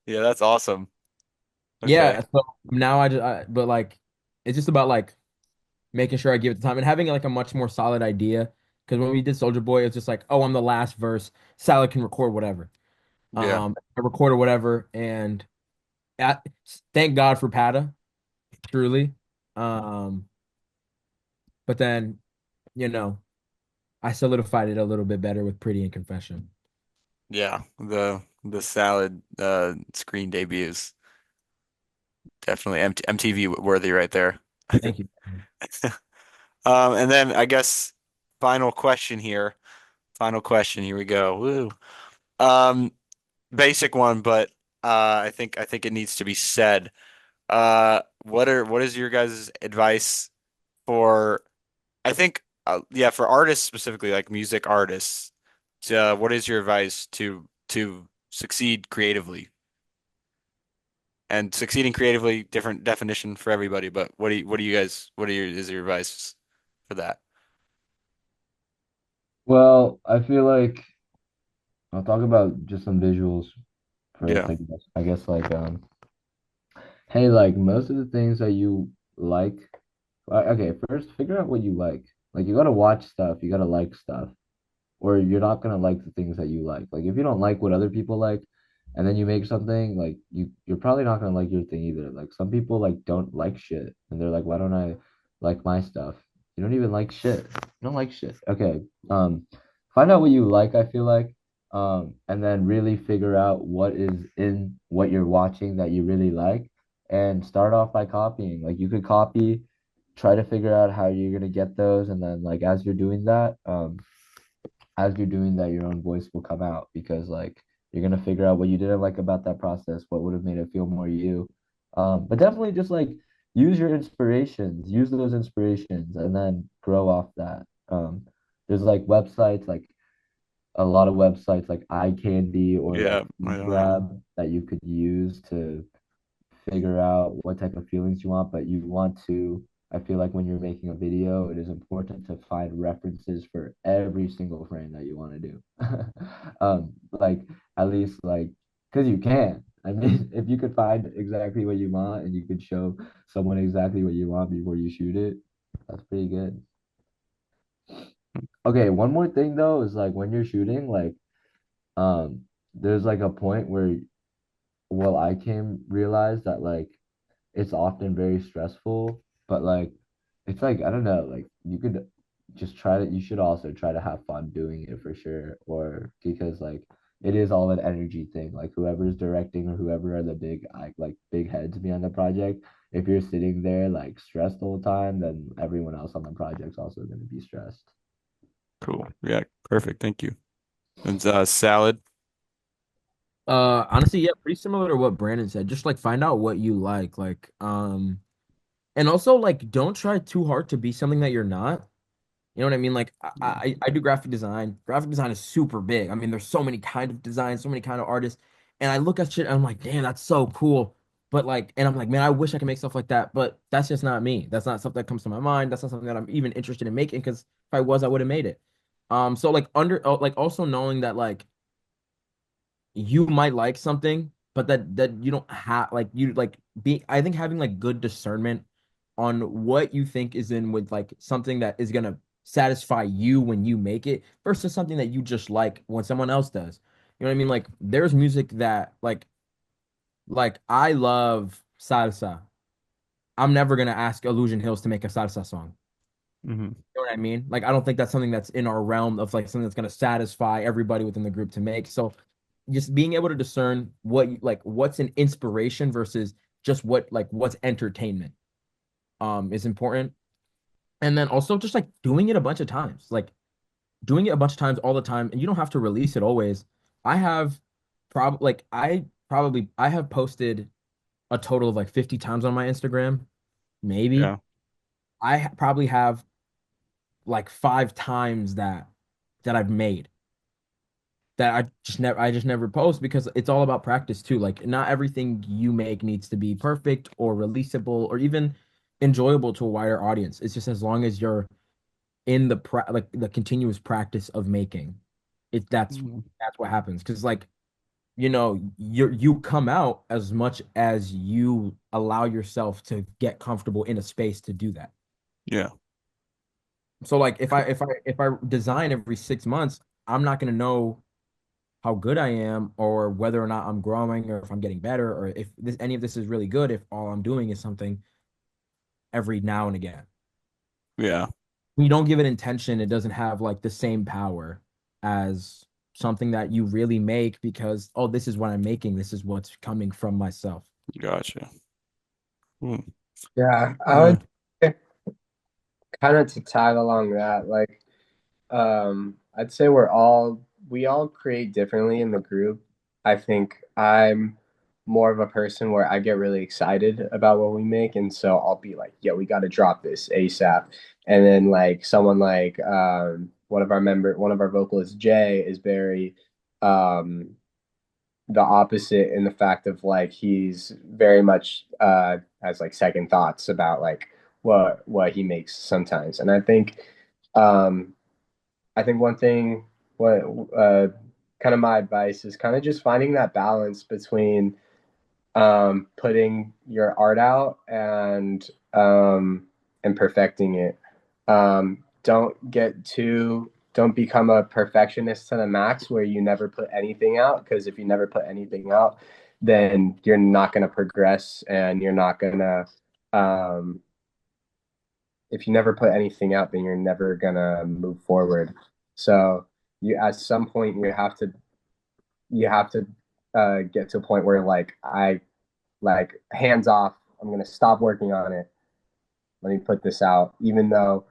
yeah, that's awesome. Okay. Yeah. So now but like, it's just about like making sure I give it the time and having like a much more solid idea. Because when we did Soldier Boy, it's just like, oh, I'm the last verse. Salad can record whatever. Yeah. I recorded whatever, and at, thank God for Pata, truly. Um, but then, you know, I solidified it a little bit better with Pretty and Confession. Yeah. The salad screen debuts. Definitely MTV worthy right there. Thank you. And then I guess final question here. Final question. Here we go. Woo. Um, basic one, but I think it needs to be said. What is your guys' advice for I think yeah, for artists specifically, like music artists, what is your advice to succeed creatively? And succeeding creatively, different definition for everybody, but what do you guys is your advice for that? Well, I feel like I'll talk about just some visuals first, Yeah. I guess like hey, like most of the things that you like, okay, first figure out what you like. Like you gotta watch stuff, you gotta like stuff, or you're not gonna like the things that you like. Like if you don't like what other people like, and then you make something, like you're probably not gonna like your thing either. Like some people like don't like shit, and they're like, why don't I like my stuff? You don't even like shit. You don't like shit. Okay. Find out what you like, I feel like. And then really figure out what is in what you're watching that you really like, and start off by copying. Like you could copy, try to figure out how you're gonna get those, and then like as you're doing that, your own voice will come out because like you're gonna figure out what you didn't like about that process, what would have made it feel more you. But definitely just like use your inspirations, use those inspirations, and then grow off that. There's like websites, like a lot of websites like iCandy or like Yeah, I know that one. Grab that you could use to figure out what type of feelings you want, but you want to, I feel like when you're making a video, it is important to find references for every single frame that you want to do. Like at least like, because you can. I mean, if you could find exactly what you want and you could show someone exactly what you want before you shoot it, that's pretty good. Okay, one more thing though is like when you're shooting, like there's like a point where well, I came realize that like it's often very stressful, but like it's like I don't know, like you could just try to you should also try to have fun doing it for sure, or because like it is all an energy thing. Like whoever's directing or whoever are the like big heads behind the project, if you're sitting there like stressed the whole time, then everyone else on the project's also going to be stressed. Cool. Yeah, perfect. Thank you. And salad. Honestly, yeah, pretty similar to what Brandon said. Just like find out what you like, and also like don't try too hard to be something that you're not. You know what I mean? Like Yeah. I do graphic design. Graphic design is super big. I mean, there's so many kind of designs, so many kind of artists, and I look at shit and I'm like, damn, that's so cool. But like, and I'm like, man, I wish I could make stuff like that, but that's just not me. That's not something that comes to my mind. That's not something that I'm even interested in making because if I was, I would have made it. So like like also knowing that like you might like something, but that you don't have like you like be I think having like good discernment on what you think is in with like something that is gonna satisfy you when you make it versus something that you just like when someone else does. You know what I mean? Like there's music that like I love salsa. I'm never gonna ask Illusion Hills to make a salsa song. Hmm. You know what I mean? Like I don't think that's something that's in our realm of like something that's gonna satisfy everybody within the group to make. So just being able to discern like what's an inspiration versus just what's entertainment is important. And then also just like doing it a bunch of times. Like doing it a bunch of times all the time, and you don't have to release it always. I have I have posted a total of like 50 times on my Instagram, maybe. Yeah. Probably have like 5 times that I've made that I just never post because it's all about practice too. Like not everything you make needs to be perfect or releasable or even enjoyable to a wider audience. It's just as long as you're in like the continuous practice of making it, Mhm. that's what happens. Because like you come out as much as you allow yourself to get comfortable in a space to do that. Yeah. So like if I design every 6 months, I'm not gonna know how good I am or whether or not I'm growing or if I'm getting better or if any of this is really good if all I'm doing is something every now and again. Yeah. When you don't give it intention, it doesn't have like the same power as something that you really make because oh, this is what I'm making. This is what's coming from myself. Gotcha. Hmm. Yeah, I Yeah. would kind of to tag along that, like, I'd say we all create differently in the group. I think I'm more of a person where I get really excited about what we make, and so I'll be like, "Yeah, we got to drop this ASAP." And then like someone like one of our vocalists, Jay, is very um the opposite in the fact of like he's very much has like second thoughts about like what he makes sometimes. And um I think one thing what kind of my advice is kind of just finding that balance between putting your art out and perfecting it. Don't become a perfectionist to the max where you never put anything out, because if you never put anything out, then you're not going to progress, and you're not going to um, if you never put anything out, then you're never going to move forward. So you at some point you have to get to a point where like hands off. I'm gonna stop working on it. Let me put this out, even though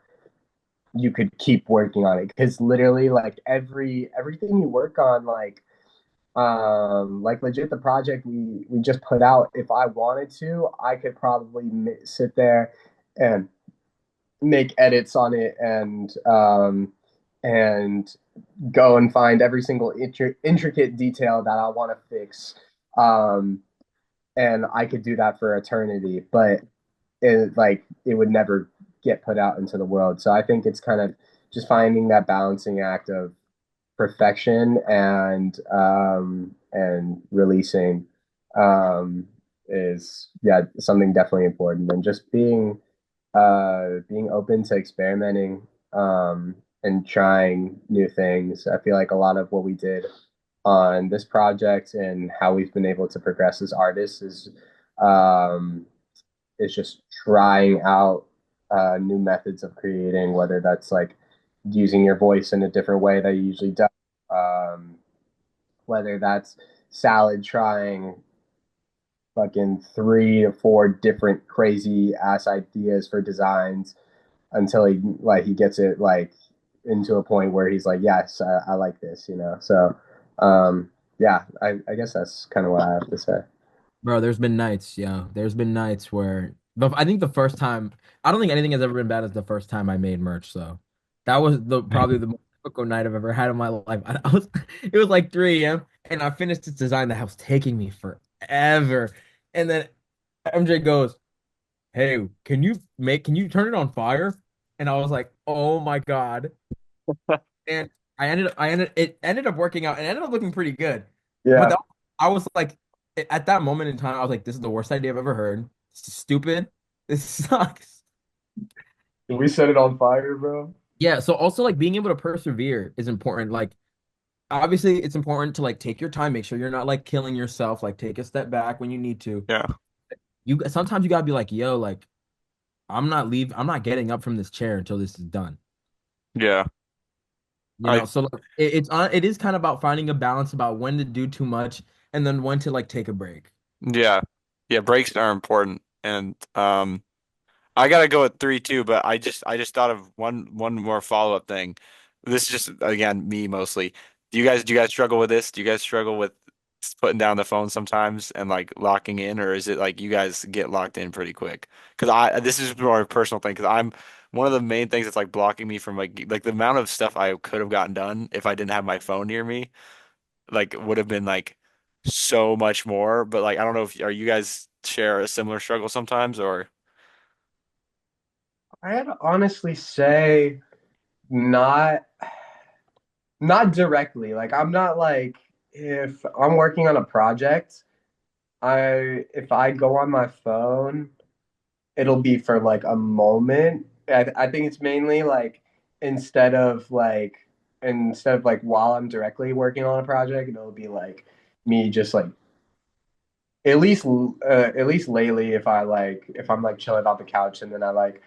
you could keep working on it, because literally like everything you work on, like legit the project we just put out, if I wanted to, I could probably sit there and make edits on it and go and find every single intricate detail that I want to fix. Um, and I could do that for eternity, but it would never get put out into the world. So I think it's kind of just finding that balancing act of perfection and releasing is something definitely important, and just being open to experimenting and trying new things. I feel like a lot of what we did on this project and how we've been able to progress as artists um, is just trying out new methods of creating, whether that's like using your voice in a different way that you usually do, um, whether that's Salad trying fucking 3 to 4 different crazy ass ideas for designs until he gets it like into a point where he's like, yes, I like this, you know. So yeah, I guess that's kind of what I have to say. Bro, there's been nights, yeah. There's been nights where I think the first time I don't think anything has ever been bad as the first time I made merch, so that was the probably the most difficult night I've ever had in my life. I was it was like 3 a.m. and I finished this design that was taking me forever. And then MJ goes, "Hey, can you turn it on fire?" And I was like, "Oh my God." And it ended up working out and ended up looking pretty good. But Yeah. I was like, at that moment in time, I was like, this is the worst idea I've ever heard. It's stupid. This sucks. Did we set it on fire, bro? Yeah. So also like being able to persevere is important. Like obviously it's important to like take your time, make sure you're not like killing yourself, like take a step back when you need to. Yeah. You sometimes you gotta be like, yo, like I'm not getting up from this chair until this is done. Yeah. You I know, so like, it is kind of about finding a balance about when to do too much and then when to like take a break. yeah. Yeah, breaks are important. And I gotta go with three too, but I just thought of one more follow-up thing. This is just again me mostly. Do you guys struggle with this? Do you guys struggle with putting down the phone sometimes and like locking in, or is it like you guys get locked in pretty quick? Because I this is more a personal thing because I'm one of the main things that's like blocking me from like the amount of stuff I could have gotten done if I didn't have my phone near me, like would have been like so much more. But like I don't know if are you guys share a similar struggle sometimes or I'd honestly say not not directly. Like I'm not like if I'm working on a project, I if I go on my phone, it'll be for like a moment. I think it's mainly like instead of like instead of like while I'm directly working on a project, it'll be like me just like at least lately if I'm like chilling on the couch and then I'm like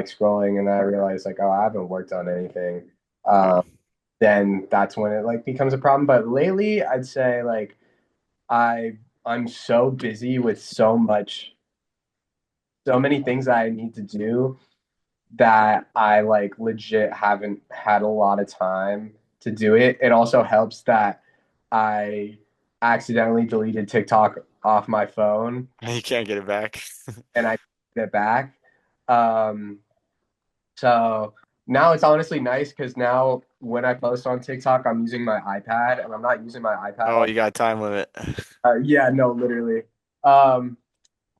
scrolling and I realize like oh I haven't worked on anything oh, then that's when it like becomes a problem. But lately, I'd say like I I'm so busy with so many things that I need to do that I like legit haven't had a lot of time to do it. It also helps that I accidentally deleted TikTok off my phone you can't get it back? and I get it back. Um, So now it's honestly nice because now when I post on TikTok, I'm using my iPad and I'm not using my iPad Oh, all. you got a time limit. Yeah, no, literally. Um,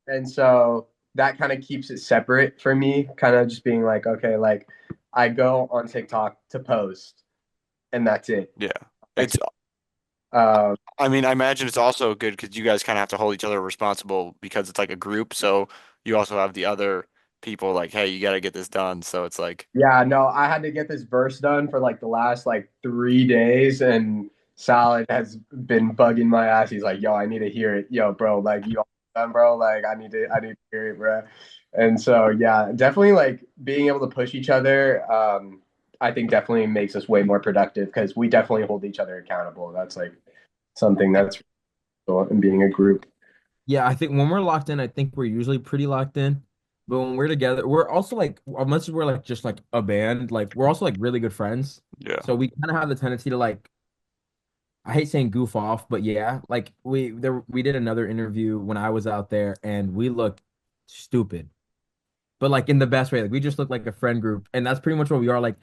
and so that kind of keeps it separate for me, kind of just being like, okay, like I go on TikTok to post and that's it. Yeah. Like, It's um, I mean, I imagine it's also good because you guys kind of have to hold each other responsible because it's like a group. So you also have the other people like, hey, you got to get this done. So it's like, yeah, no, I had to get this verse done for like the last like 3 days, and Salad has been bugging my ass. He's like, "Yo, I need to hear it, yo, bro. Like, you all done, bro? Like, I need to hear it, bro." And so, yeah, definitely like being able to push each other. I think definitely makes us way more productive because we definitely hold each other accountable. That's like something that's cool in being a group. Yeah, I think when we're locked in, I think we're usually pretty locked in. But when we're together, we're also like, unless we're like just like a band, like we're also like really good friends. yeah. So we kind of have the tendency to like, I hate saying goof off, but yeah, like we did another interview when I was out there and we looked stupid, but like in the best way. Like we just look like a friend group, and that's pretty much what we are. Like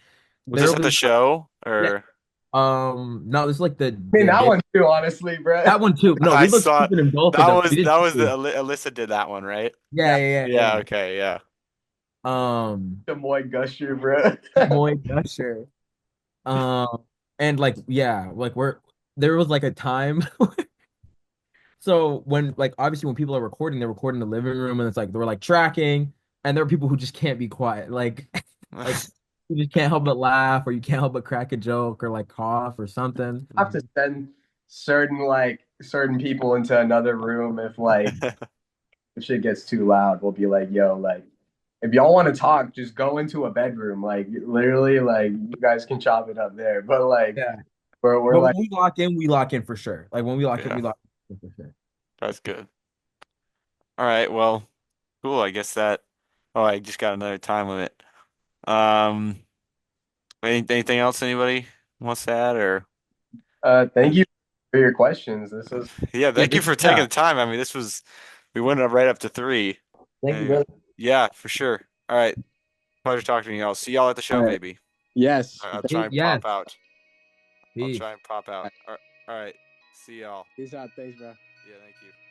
Was there this will at the be show yeah. or No, this is like I mean, the that day one too, honestly, bro. that one too. No, I we looked saw stupid in both of them. We did that was the two. Alyssa did that one, right? Yeah, Yeah, yeah, yeah, Yeah, yeah. okay, yeah. Moy Gusher, bro. Moy Gusher. Um, and like yeah, like there was like a time. So when like obviously when people are recording, they're recording in the living room, and it's like they're like tracking, and there are people who just can't be quiet, like like you just can't help but laugh, or you can't help but crack a joke, or like cough or something. Have to send certain people into another room if shit gets too loud. We'll be like, yo, like if y'all want to talk, just go into a bedroom. Like literally, like you guys can chop it up there. But like Yeah, we're but like, when we lock in for sure. Like when we lock in, Yeah, we lock in for sure. that's good. All right, well, cool. I guess that oh, I just got another time limit. Um, anything else anybody wants to add or thank you for your questions. This was yeah, Yeah, thank you for taking yeah. the time. I mean, this was we went up right up to three. thank you, And, brother. yeah, for sure. All right. Pleasure talking to you. I'll see y'all at the All show right. maybe. Yes. I'll try Peace, and yes, pop out. I'll peace. try and pop out. All right. See y'all. Peace out. Thanks, bro. Yeah, thank you.